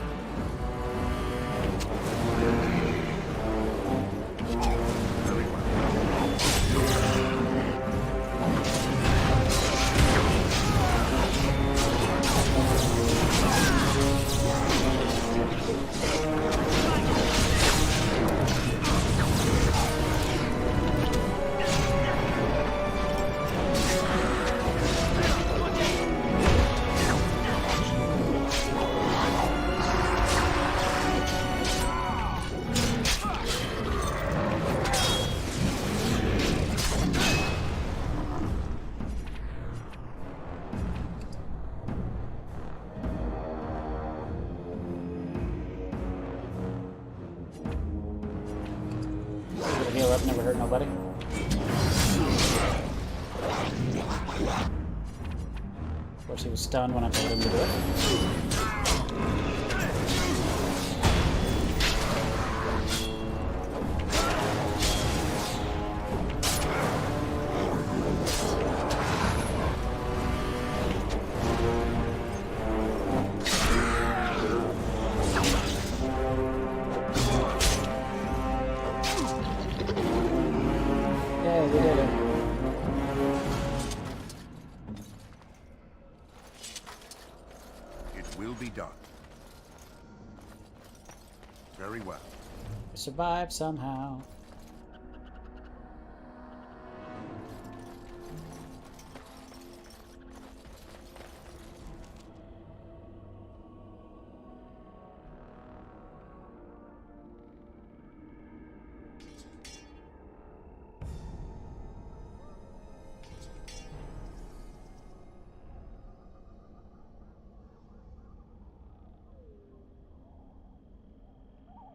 S1: Heal up, never hurt nobody. Of course, he was stunned when I told him to do it. Yeah, we did it.
S2: It will be done. Very well.
S1: We survived somehow.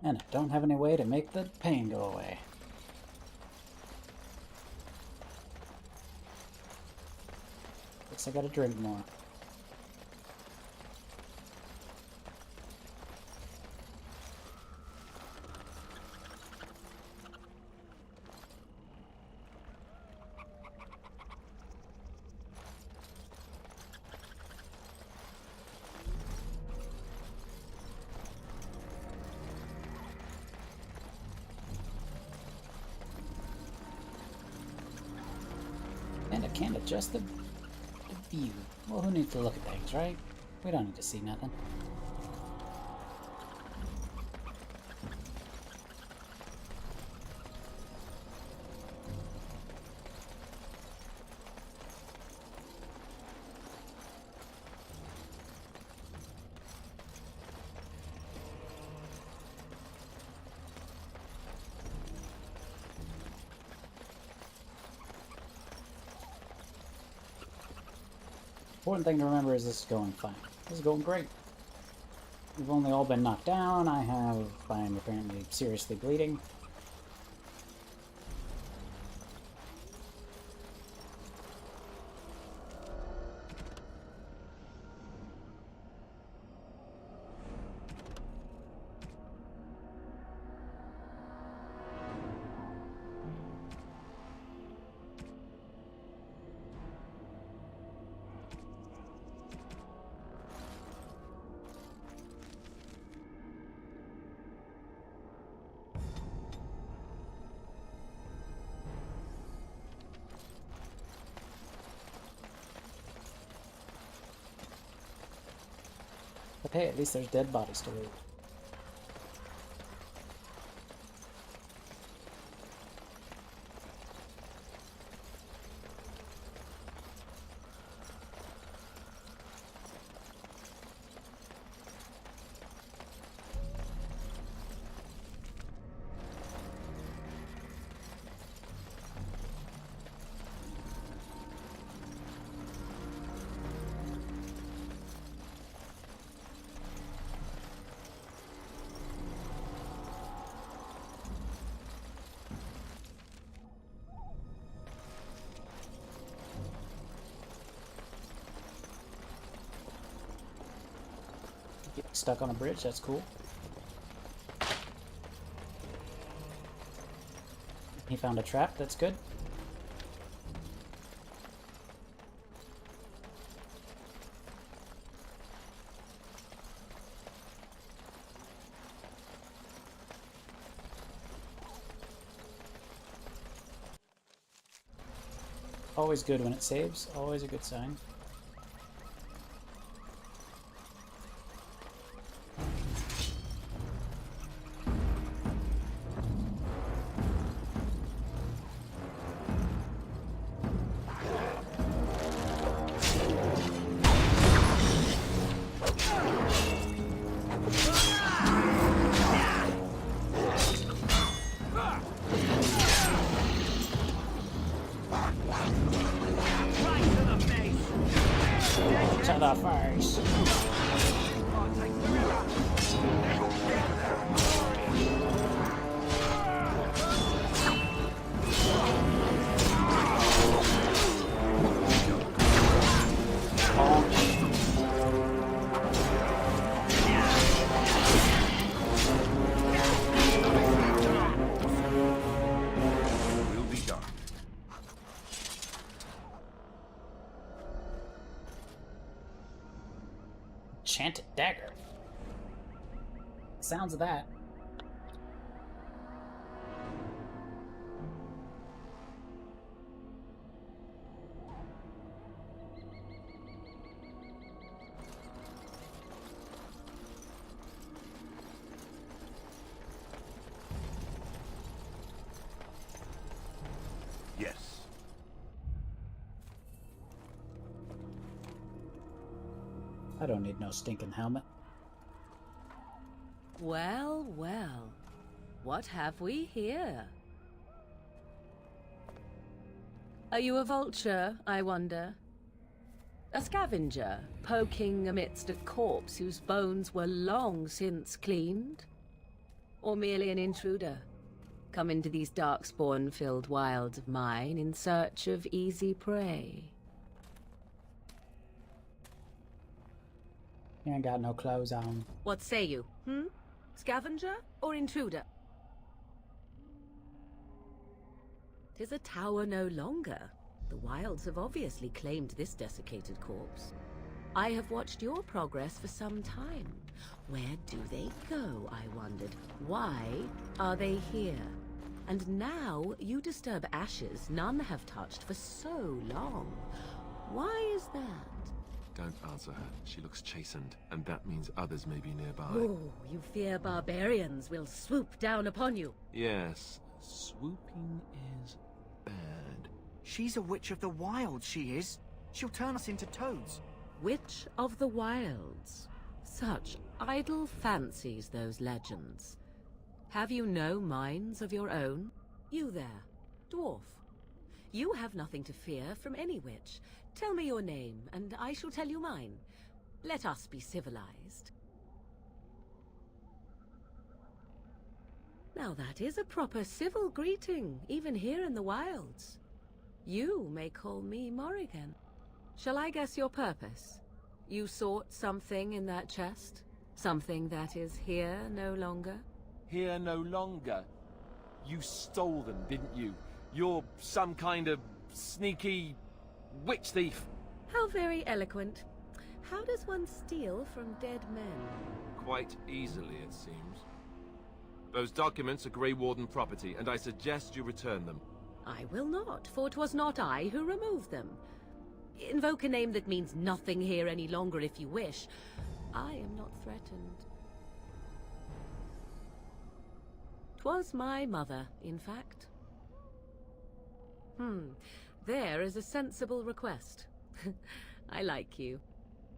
S1: And I don't have any way to make the pain go away. Guess I gotta drink more. And I can't adjust the view. Well, who needs to look at things, right? We don't need to see nothing. Important thing to remember is this is going fine. This is going great. We've only all been knocked down. I'm apparently seriously bleeding. But hey, at least there's dead bodies to loot. Get stuck on a bridge, that's cool. He found a trap, that's good. Always good when it saves, always a good sign. To the face.
S2: We'll be done.
S1: Enchanted dagger. Sounds of that.
S2: Yes.
S1: I don't need no stinking helmet.
S22: Well, well. What have we here? Are you a vulture, I wonder? A scavenger, poking amidst a corpse whose bones were long since cleaned? Or merely an intruder? Come into these darkspawn-filled wilds of mine in search of easy prey?
S1: You ain't got no clothes on.
S22: What say you, Scavenger or intruder? 'Tis a tower no longer. The wilds have obviously claimed this desiccated corpse. I have watched your progress for some time. Where do they go, I wondered? Why are they here? And now you disturb ashes none have touched for so long. Why is that?
S10: Don't answer her. She looks chastened, and that means others may be nearby.
S22: Oh, you fear barbarians will swoop down upon you.
S10: Yes, swooping is bad.
S3: She's a witch of the wilds, she is. She'll turn us into toads.
S22: Witch of the wilds. Such idle fancies, those legends. Have you no minds of your own? You there, dwarf. You have nothing to fear from any witch. Tell me your name, and I shall tell you mine. Let us be civilized. Now that is a proper civil greeting, even here in the wilds. You may call me Morrigan. Shall I guess your purpose? You sought something in that chest? Something that is here no longer?
S10: Here no longer. You stole them, didn't you? You're some kind of sneaky witch thief.
S22: How very eloquent. How does one steal from dead men?
S10: Quite easily, it seems. Those documents are Grey Warden property, and I suggest you return them.
S22: I will not, for 'twas not I who removed them. Invoke a name that means nothing here any longer if you wish. I am not threatened. 'Twas my mother, in fact. There is a sensible request. I like you.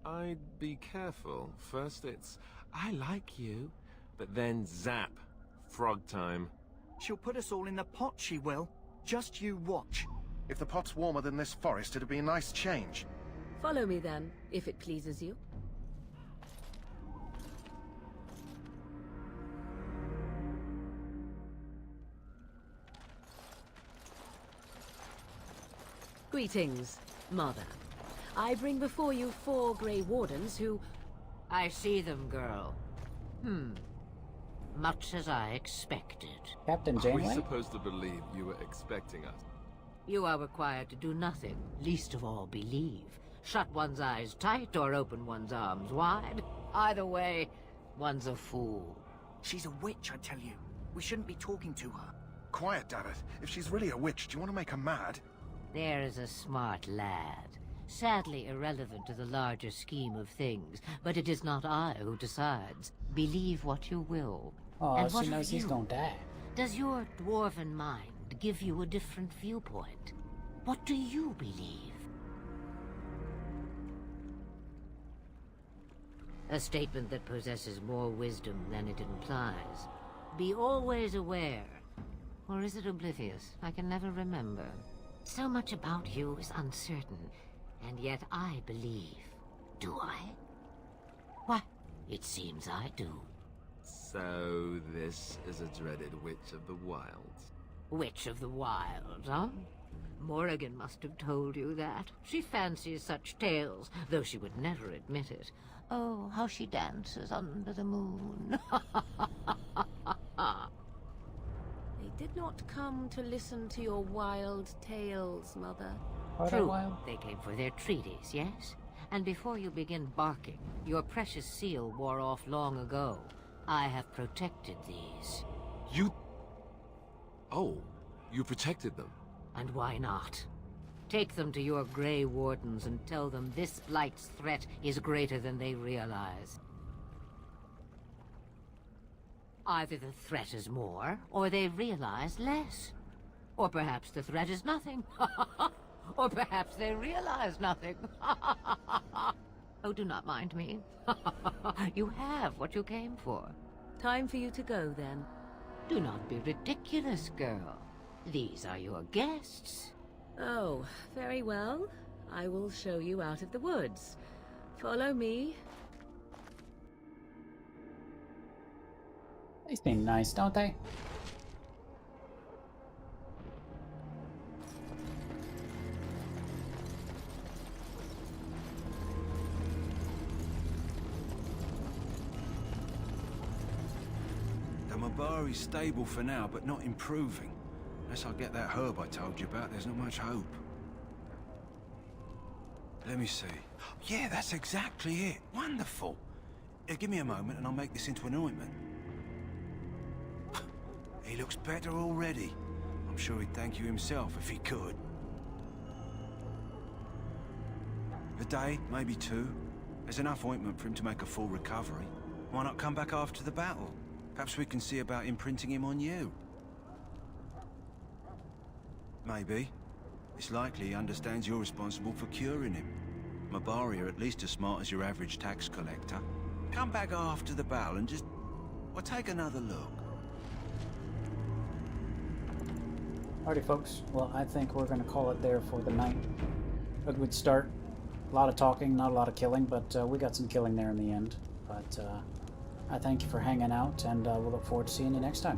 S10: I'd be careful. First it's, I like you, but then zap. Frog time.
S3: She'll put us all in the pot, she will. Just you watch.
S7: If the pot's warmer than this forest, it'd be a nice change.
S22: Follow me then, if it pleases you. Greetings, Mother. I bring before you 4 Grey Wardens who...
S12: I see them, girl. Much as I expected.
S1: Captain
S10: Are
S1: Janeway?
S10: we supposed to believe you were expecting us?
S12: You are required to do nothing, least of all believe. Shut one's eyes tight or open one's arms wide. Either way, one's a fool.
S3: She's a witch, I tell you. We shouldn't be talking to her.
S7: Quiet, dammit. If she's really a witch, do you want to make her mad?
S12: There is a smart lad. Sadly irrelevant to the larger scheme of things, but it is not I who decides. Believe what you will.
S1: Oh,
S12: and what
S1: she knows
S12: of
S1: he's
S12: you?
S1: gonna die.
S12: Does your dwarven mind give you a different viewpoint? What do you believe? A statement that possesses more wisdom than it implies. Be always aware. Or is it oblivious? I can never remember. So much about you is uncertain, and yet I believe. Do I? Why, it seems I do.
S10: So this is a dreaded Witch of the Wilds.
S12: Witch of the Wilds, huh? Morrigan must have told you that. She fancies such tales, though she would never admit it. Oh, how she dances under the moon.
S22: They did not come to listen to your wild tales, Mother.
S12: True, they came for their treaties, yes? And before you begin barking, your precious seal wore off long ago. I have protected these.
S10: You... Oh, you protected them.
S12: And why not? Take them to your Grey Wardens and tell them this Blight's threat is greater than they realize. Either the threat is more, or they realize less. Or perhaps the threat is nothing. Or perhaps they realize nothing. Oh, do not mind me. You have what you came for.
S22: Time for you to go, then.
S12: Do not be ridiculous, girl. These are your guests.
S22: Oh, very well. I will show you out of the woods. Follow me.
S1: They seem nice, don't they?
S23: The Mabari's stable for now, but not improving. Unless I get that herb I told you about, there's not much hope. Let me see. Yeah, that's exactly it. Wonderful. Give me a moment and I'll make this into an ointment. He looks better already. I'm sure he'd thank you himself if he could. A day, maybe 2. There's enough ointment for him to make a full recovery. Why not come back after the battle? Perhaps we can see about imprinting him on you. Maybe. It's likely he understands you're responsible for curing him. Mabari are at least as smart as your average tax collector. Come back after the battle and just... well, take another look.
S1: Alrighty, folks. Well, I think we're going to call it there for the night. A good start. A lot of talking, not a lot of killing, but we got some killing there in the end. But I thank you for hanging out, and we'll look forward to seeing you next time.